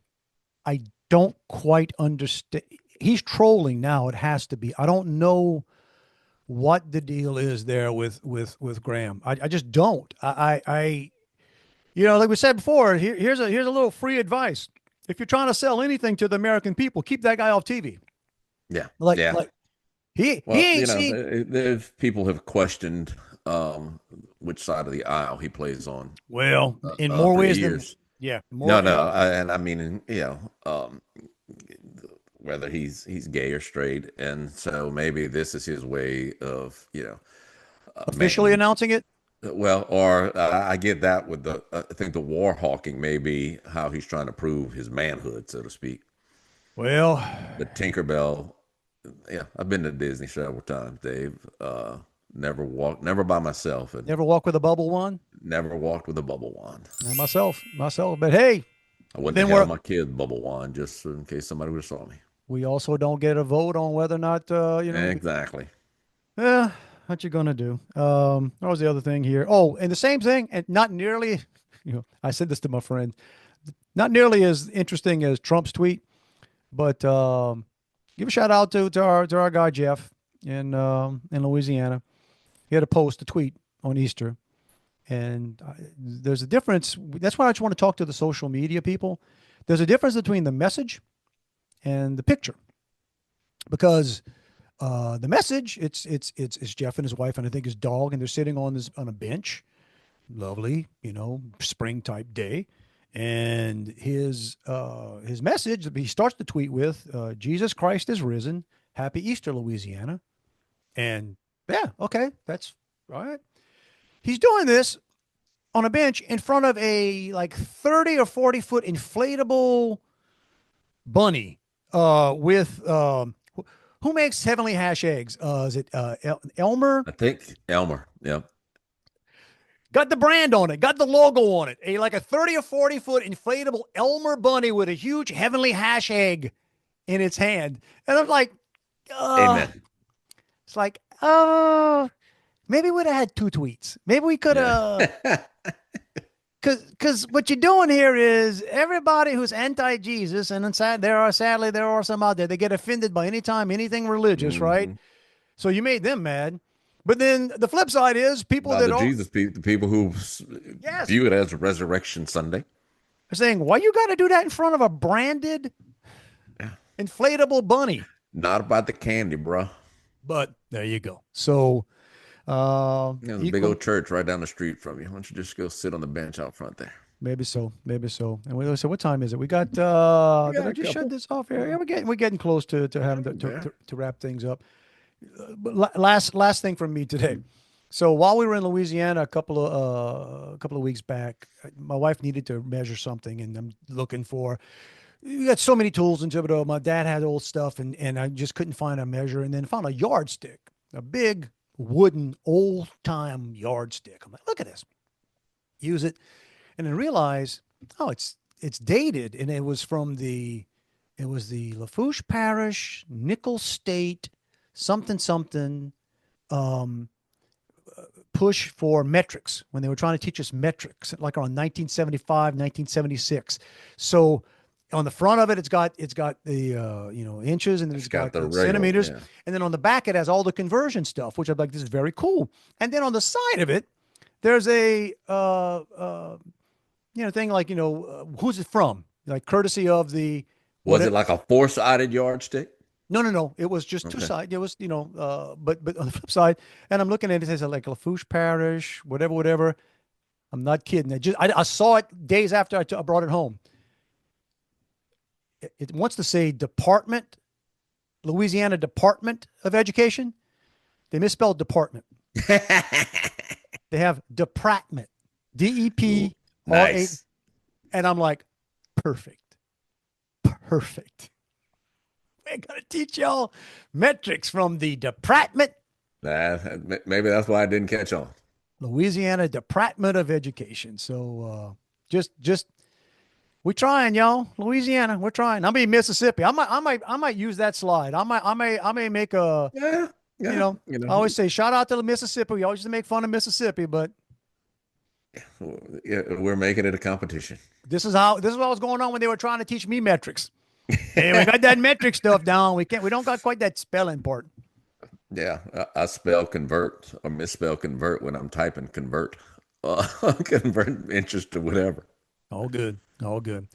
C: I don't quite understand. He's trolling now. It has to be. I don't know what the deal is there with Graham. I just don't. Like we said before, here's a little free advice. If you're trying to sell anything to the American people, keep that guy off TV.
D: Yeah.
C: Like
D: Yeah.
C: he
D: Well,
C: ain't seen.
D: there's people have questioned which side of the aisle he plays on
C: Well, in more
D: for
C: ways than
D: years.
C: more.
D: No, and I mean, whether he's gay or straight, and so maybe this is his way of,
C: Officially announcing it.
D: well, or I get that with I think the war hawking may be how he's trying to prove his manhood, so to speak.
C: Well,
D: But Tinkerbell, yeah, I've been to Disney several times, Dave. Never by myself, and
C: never walk with a bubble wand.
D: never walked with a bubble wand.
C: Not myself. But hey,
D: I wouldn't
C: then
D: have had my kid's bubble wand just in case somebody would have saw me.
C: we also don't get a vote on whether or not
D: Exactly.
C: Yeah, what you gonna do? What was the other thing here? Oh, and the same thing, and not nearly. I said this to my friend. Not nearly as interesting as Trump's tweet, but give a shout out to our guy Jeff in Louisiana. He had a tweet on Easter, and there's a difference. That's why I just want to talk to the social media people. There's a difference between the message and the picture, because the message it's Jeff and his wife and I think his dog, and they're sitting on a bench, lovely, spring type day, and his message, he starts the tweet with Jesus Christ is risen, happy Easter, Louisiana. And yeah, okay, that's all right. He's doing this on a bench in front of a like 30 or 40-foot inflatable bunny with who makes Heavenly Hash eggs? Is it Elmer?
D: I think Elmer. Yeah.
C: Got the brand on it, got the logo on it. Like a 30 or 40-foot inflatable Elmer bunny with a huge Heavenly Hash egg in its hand. And I'm like,
D: Amen.
C: It's like, maybe we'd have had two tweets. Maybe we could have. Because what you're doing here is everybody who's anti-Jesus, and inside there are some out there, they get offended by anything religious, right? So you made them mad. But then the flip side is people that
D: the people who view it as a Resurrection Sunday
C: are saying, why you got to do that in front of a branded inflatable bunny?
D: Not about the candy, bro.
C: But there you go. So,
D: There's a big
C: equal,
D: old church right down the street from you. Why don't you just go sit on the bench out front there?
C: maybe so, maybe so. And we said, what time is it? We got.
D: We
C: Did
D: got
C: I
D: a
C: just shut
D: couple.
C: this off here?
D: Yeah,
C: Yeah, we're getting close to
D: yeah,
C: having
D: yeah.
C: to wrap things up. But last thing from me today. So while we were in Louisiana a couple of weeks back, my wife needed to measure something, and I'm looking for. You got so many tools in Thibodeau. My dad had old stuff, and I just couldn't find a measure, and then found a yardstick, a big wooden old time yardstick. I'm like, look at this, use it, and then realize, oh, it's dated, and it was the Lafourche Parish, Nickel State, something something um, push for metrics when they were trying to teach us metrics, like around 1975, 1976. So on the front of it, it's got the inches, and then
D: It's
C: it's
D: got
C: got
D: the
C: the
D: rail.
C: centimeters,
D: Yeah.
C: and then on the back it has all the conversion stuff, which I'm like, this is very cool. And then on the side of it, there's a thing like who's it from, like courtesy of the
D: Was
C: what.
D: it like a four-sided yardstick?
C: No, no, no. It was just two
D: Okay.
C: sides. It was, but on the flip side, and I'm looking at it, it says like Lafourche Parish, whatever, whatever. I'm not kidding. I saw it days after I brought it home. It wants to say Department, Louisiana Department of Education. They misspelled department. They have department,
D: Ooh,
C: DEPRA,
D: nice.
C: and I'm like, perfect, perfect. We're gonna teach y'all metrics from the department.
D: Maybe that's why I didn't catch on.
C: Louisiana Department of Education. So just we're trying, y'all. Louisiana, we're trying. I'm in Mississippi. I might use that slide. I may make a
D: Yeah, yeah.
C: I always say shout out to the Mississippi. We always used to make fun of Mississippi, but
D: Yeah, we're making it a competition.
C: this is what was going on when they were trying to teach me metrics. Hey, we got that metric stuff down. We don't got quite that spelling part.
D: Yeah, I spell convert or misspell convert when I'm typing convert. Convert interest to whatever.
C: All good. All good.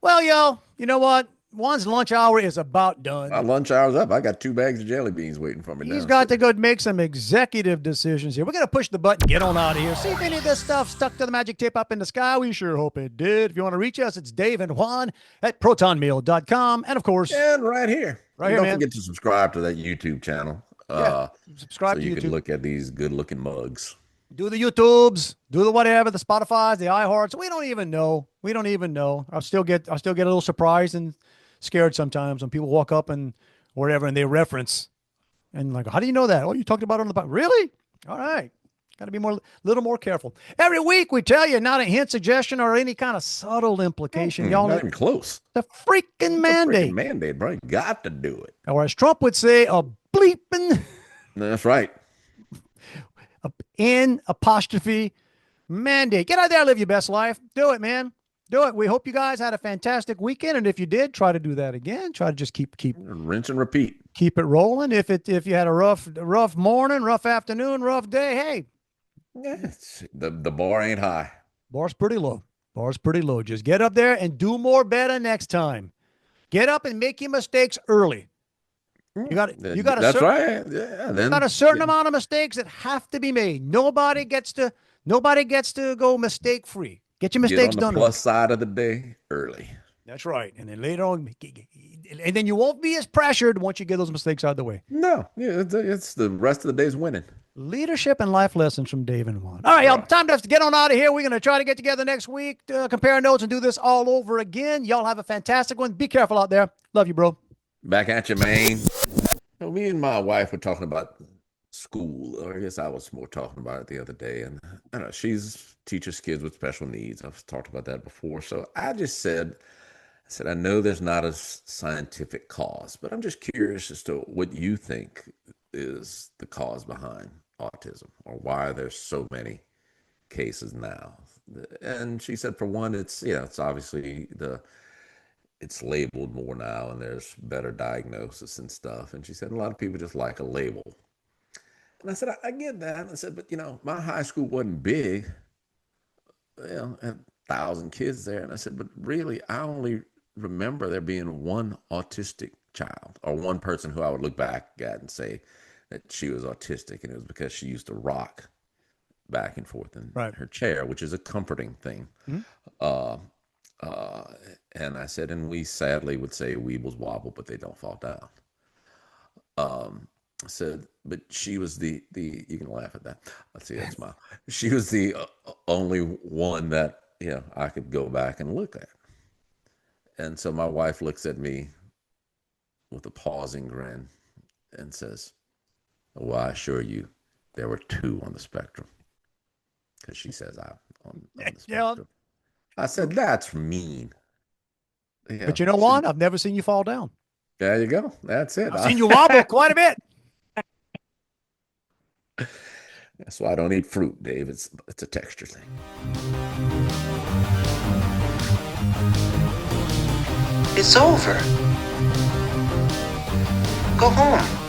C: Well, y'all, you know what? Juan's lunch hour is about
D: My
C: done.
D: lunch hour's up. I got 2 bags of jelly beans waiting for me
C: He's got to
D: downstairs.
C: go make some executive decisions here. We're going to push the button, get on out of here. See if any of this stuff stuck to the magic tape up in the sky. We sure hope it did. If you want to reach us, it's Dave and Juan at protonmail.com. And of course,
D: And right here.
C: right
D: And
C: here,
D: don't
C: man.
D: forget to subscribe to that YouTube channel.
C: Yeah.
D: So
C: Subscribe to
D: you can
C: YouTube.
D: look at these good looking mugs.
C: Do the YouTubes, do the whatever, the Spotify's, the iHearts. We don't even know. We don't even know. I still get a little surprised and scared sometimes when people walk up and whatever and they reference and like, how do you know that? Oh, you talked about it on the podcast. Really? All right. Got to be little more careful. Every week we tell you, not a hint, suggestion, or any kind of subtle implication. Y'all,
D: Not even close.
C: the freaking
D: It's a freaking
C: mandate,
D: mandate, bro. You got to do it.
C: or as Trump would say, a bleeping
D: That's right.
C: N apostrophe mandate. Get out there, live your best life. Do it, man. Do it. We hope you guys had a fantastic weekend, and if you did, try to do that again. Try to just
D: Rinse and repeat.
C: keep it rolling. If you had a rough morning, rough afternoon, rough day, hey,
D: Yeah, the bar ain't high.
C: bar's pretty low. Bar's pretty low. Just get up there and do more better next time. Get up and make your mistakes early. You got
D: That's right. Yeah, then
C: got a certain amount of mistakes that have to be made. Nobody gets to go mistake free. Get your
D: get
C: mistakes
D: on the
C: done.
D: plus side of the day early.
C: That's right. And then later on, and then you won't be as pressured once you get those mistakes out of the way.
D: No, yeah, it's the rest of the day's winning.
C: Leadership and life lessons from Dave and Juan. All right, y'all, time to get on out of here. We're going to try to get together next week, compare notes, and do this all over again. Y'all have a fantastic one. Be careful out there. Love you, bro.
D: Back at you, man. Me and my wife were talking about school, or I guess I was more talking about it the other day. And I don't know, she's teaches kids with special needs. I've talked about that before. So I just said, I know there's not a scientific cause, but I'm just curious as to what you think is the cause behind autism, or why there's so many cases now. And she said, for one, it's obviously it's labeled more now, and there's better diagnosis and stuff. And she said a lot of people just like a label. And I said, I get that. And I said, but my high school wasn't big. Had 1,000 kids there. And I said, but really, I only remember there being one autistic child, or one person who I would look back at and say, that she was autistic, and it was because she used to rock back and forth in
C: Right.
D: her chair, which is a comforting thing.
C: Mhm.
D: Uh, and I said, and we sadly would say weebles wobble, but they don't fall down. I said, but she was the you can laugh at that. Let's see that smile. She was the only one that I could go back and look at. And so my wife looks at me with a pausing grin and says, "Well, I assure you, there were two on the spectrum." Because she says I'm on the
C: Yeah.
D: spectrum. I said, "That's mean." Yeah,
C: But you know what? I've never seen you fall down.
D: there you go. That's it.
C: I've seen you wobble quite a bit.
D: That's why I don't eat fruit, Dave. It's a texture thing.
E: It's over. Go home.